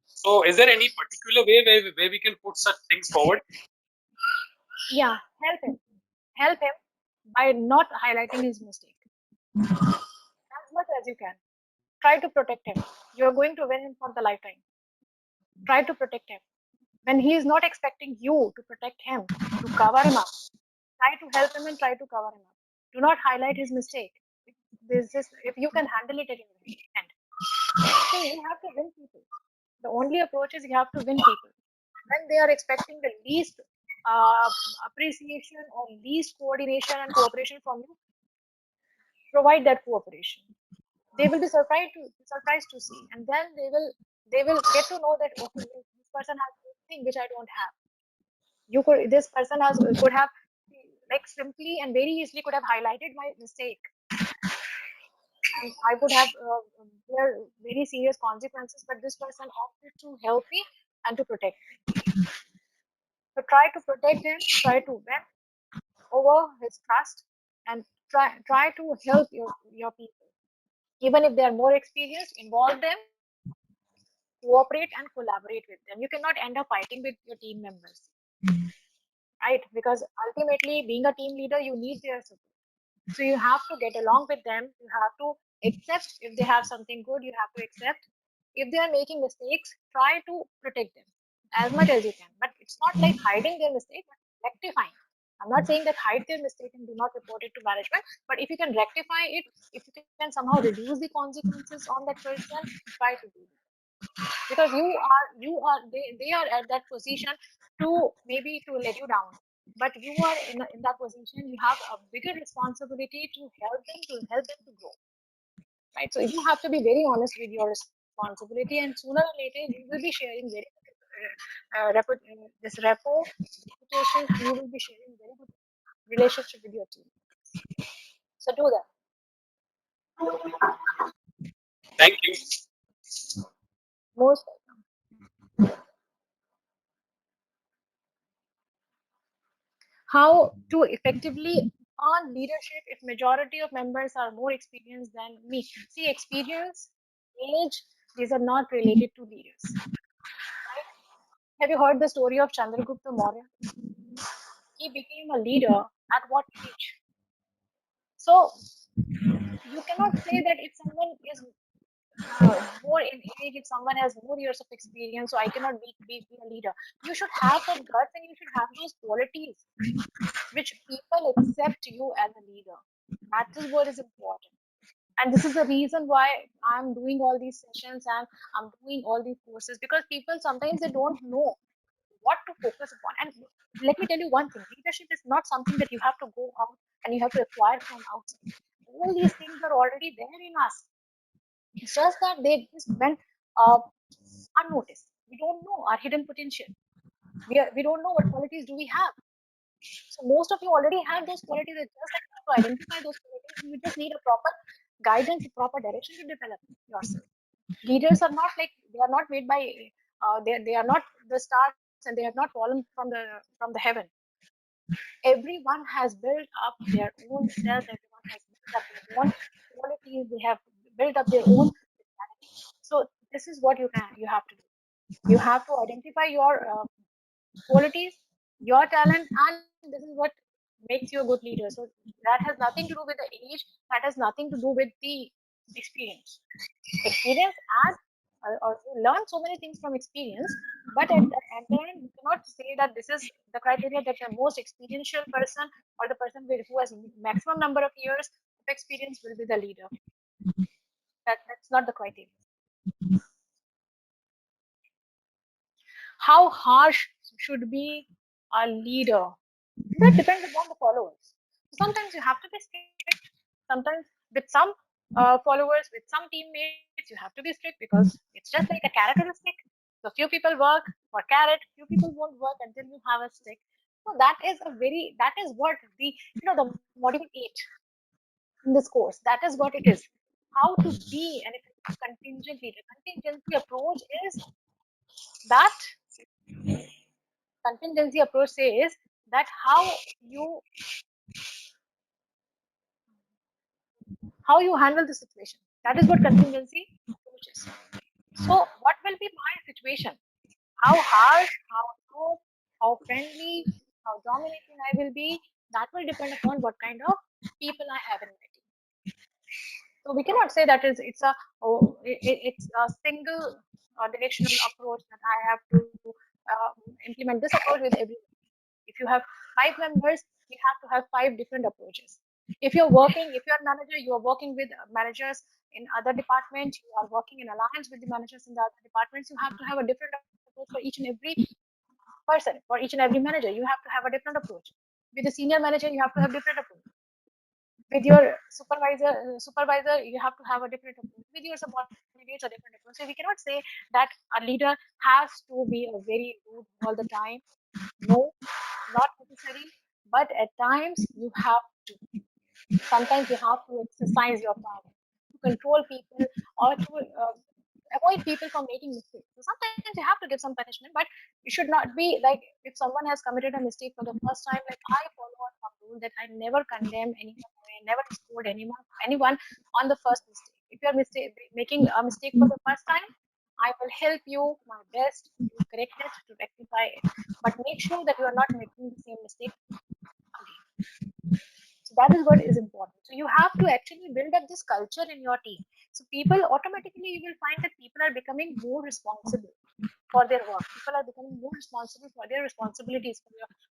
E: So, is there any particular way where we can put such things forward?
B: Yeah, help him. Help him by not highlighting his mistake as much as you can. Try to protect him. You're going to win him for the lifetime. Try to protect him. When he is not expecting you to protect him, to cover him up, try to help him and try to cover him up. Do not highlight his mistake. If you can handle it at your end. So you have to win people. The only approach is you have to win people. When they are expecting the least uh, appreciation or least coordination and cooperation from you, provide that cooperation. They will be surprised to see, and then they will get to know that okay, this person has this thing which I don't have. This person could have like simply and very easily could have highlighted my mistake, and I would have there very serious consequences. But this person opted to help me and to protect me. So try to protect him, try to win over his trust, and try to help your people. Even if they are more experienced, involve them, cooperate and collaborate with them. You cannot end up fighting with your team members, right? Because ultimately, being a team leader, you need their support. So you have to get along with them. You have to accept if they have something good, you have to accept.
F: if they are making mistakes, try to protect them as much as you can. But it's not like hiding their mistake, but rectifying. I'm not saying that hide their mistake and do not report it to management, but if you can rectify it, if you can somehow reduce the consequences on that person, try to do it. Because they are at that position to maybe to let you down, but you are in that position, you have a bigger responsibility to help them to grow, right? So you have to be very honest with your responsibility, and sooner or later you will be sharing very this reputation, and you will be sharing very good relationship with your team. So do that.
E: Thank you.
F: Most how to effectively earn leadership if majority of members are more experienced than me. See, experience, age, these are not related to leaders. Right? Have you heard the story of Chandragupta Maurya? He became a leader at what age? So you cannot say that if someone is more in age, if someone has more years of experience, so I cannot be a leader. You should have that guts and you should have those qualities which people accept you as a leader. That is what is important. And this is the reason why I'm doing all these sessions and I'm doing all these courses, because people sometimes they don't know what to focus upon. And let me tell you one thing, leadership is not something that you have to go out and you have to acquire from outside. All these things are already there in us. It's just that they just went uh, unnoticed. We don't know our hidden potential. We don't know what qualities do we have. So most of you already have those qualities. It's just that you have to identify those qualities. You just need a proper guidance, a proper direction to develop yourself. Leaders are not like, they are not made by they are not the stars and they have not fallen from the heaven. Everyone has built up their own self. Everyone has built up their own qualities. They have built up their own personality. So this is what you have to do. You have to identify your qualities, your talent, and this is what makes you a good leader. So that has nothing to do with the age. That has nothing to do with the experience. Experience adds or you learn so many things from experience, but at the end you cannot say that this is the criteria that the most experiential person or the person who has maximum number of years of experience will be the leader. That's not the criteria. How harsh should be a leader? That depends upon the followers. Sometimes you have to be strict. Sometimes with some followers, with some teammates, you have to be strict because it's just like a carrot or a stick. So few people work for carrot, few people won't work until you have a stick. So that is what the module 8 in this course. That is what it is. How to be an effective contingent leader. Contingency approach is that contingency approach says that how you handle the situation. That is what contingency approach is. So what will be my situation? How harsh, how soft, how friendly, how dominating I will be, that will depend upon what kind of people I have in my team. So we cannot say that it's a single directional approach that I have to implement this approach with everyone. If you have 5 members, you have to have 5 different approaches. If you're a manager, you are working with managers in other departments, you are working in alliance with the managers in the other departments, you have to have a different approach for each and every person, for each and every manager. You have to have a different approach. With the senior manager, you have to have different approach. With your supervisor, you have to have a different approach. With your subordinates, a different approach. So we cannot say that a leader has to be a very rude all the time. No, not necessary, but at times you have to. Sometimes you have to exercise your power to control people or to avoid people from making mistakes. So sometimes you have to give some punishment, but you should not be like, if someone has committed a mistake for the first time, like I follow a rule that I never condemn anyone, I never scold anyone on the first mistake. If you are making a mistake for the first time, I will help you my best to correct it, to rectify it. But make sure that you are not making the same mistake again. So that is what is important. So you have to actually build up this culture in your team. So people automatically, you will find that people are becoming more responsible for their work. People are becoming more responsible for their responsibilities,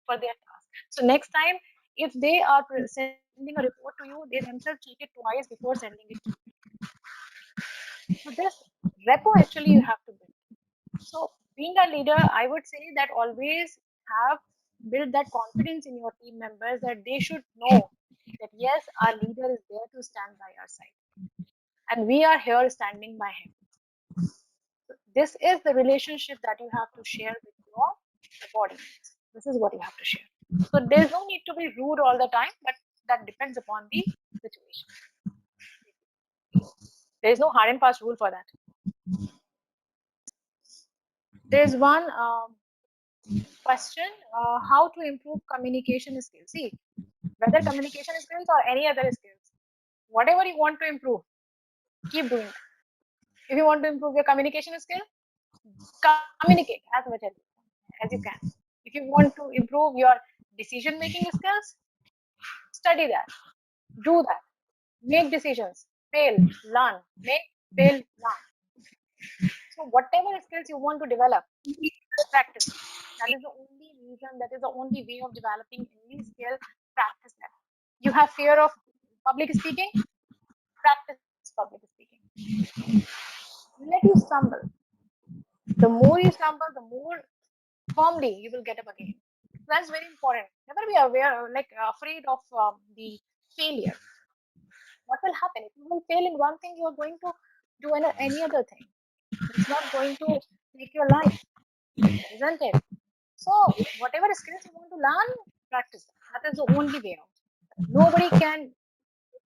F: for their tasks. So next time, if they are sending a report to you, they themselves check it twice before sending it to you. So this repo actually you have to build. So being a leader, I would say that always have build that confidence in your team members that they should know that yes, our leader is there to stand by our side, and we are here standing by him. So this is the relationship that you have to share with your subordinates. This is what you have to share. So there's no need to be rude all the time, but that depends upon the situation. There is no hard and fast rule for that. There's one question: how to improve communication skills? See, whether communication skills or any other skills, whatever you want to improve, keep doing that. If you want to improve your communication skill, communicate as much as you can. If you want to improve your decision making skills, study that, do that, make decisions, fail, learn, make, fail, learn. So whatever skills you want to develop, practice. That is the only reason, that is the only way of developing any skill. Practice that. You have fear of public speaking, practice public speaking. Let you stumble. The more you stumble, the more firmly you will get up again. That's very important. Never be aware, like afraid of the failure. What will happen if you will fail in one thing? You are going to do any other thing. It's not going to take your life, isn't it? So whatever skills you want to learn, practice that. That is the only way out. Nobody can.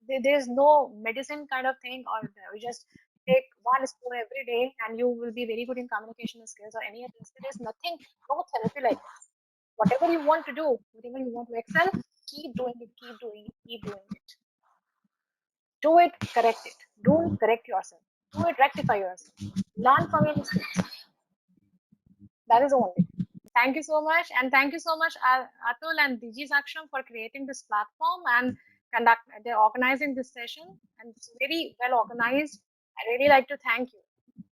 F: There's no medicine kind of thing, or you just take one spoon every day and you will be very good in communication skills or any other. There is nothing, no therapy like this. Whatever you want to do, whatever you want to excel, keep doing it, keep doing it, keep doing it. Do it, correct it. Do it, correct yourself. Do it, rectify yourself. Learn from your mistakes. That is only. Thank you so much, and thank you so much, Atul and Digi Saksham, for creating this platform and they're organizing this session, and it's very well organized. I really like to thank you.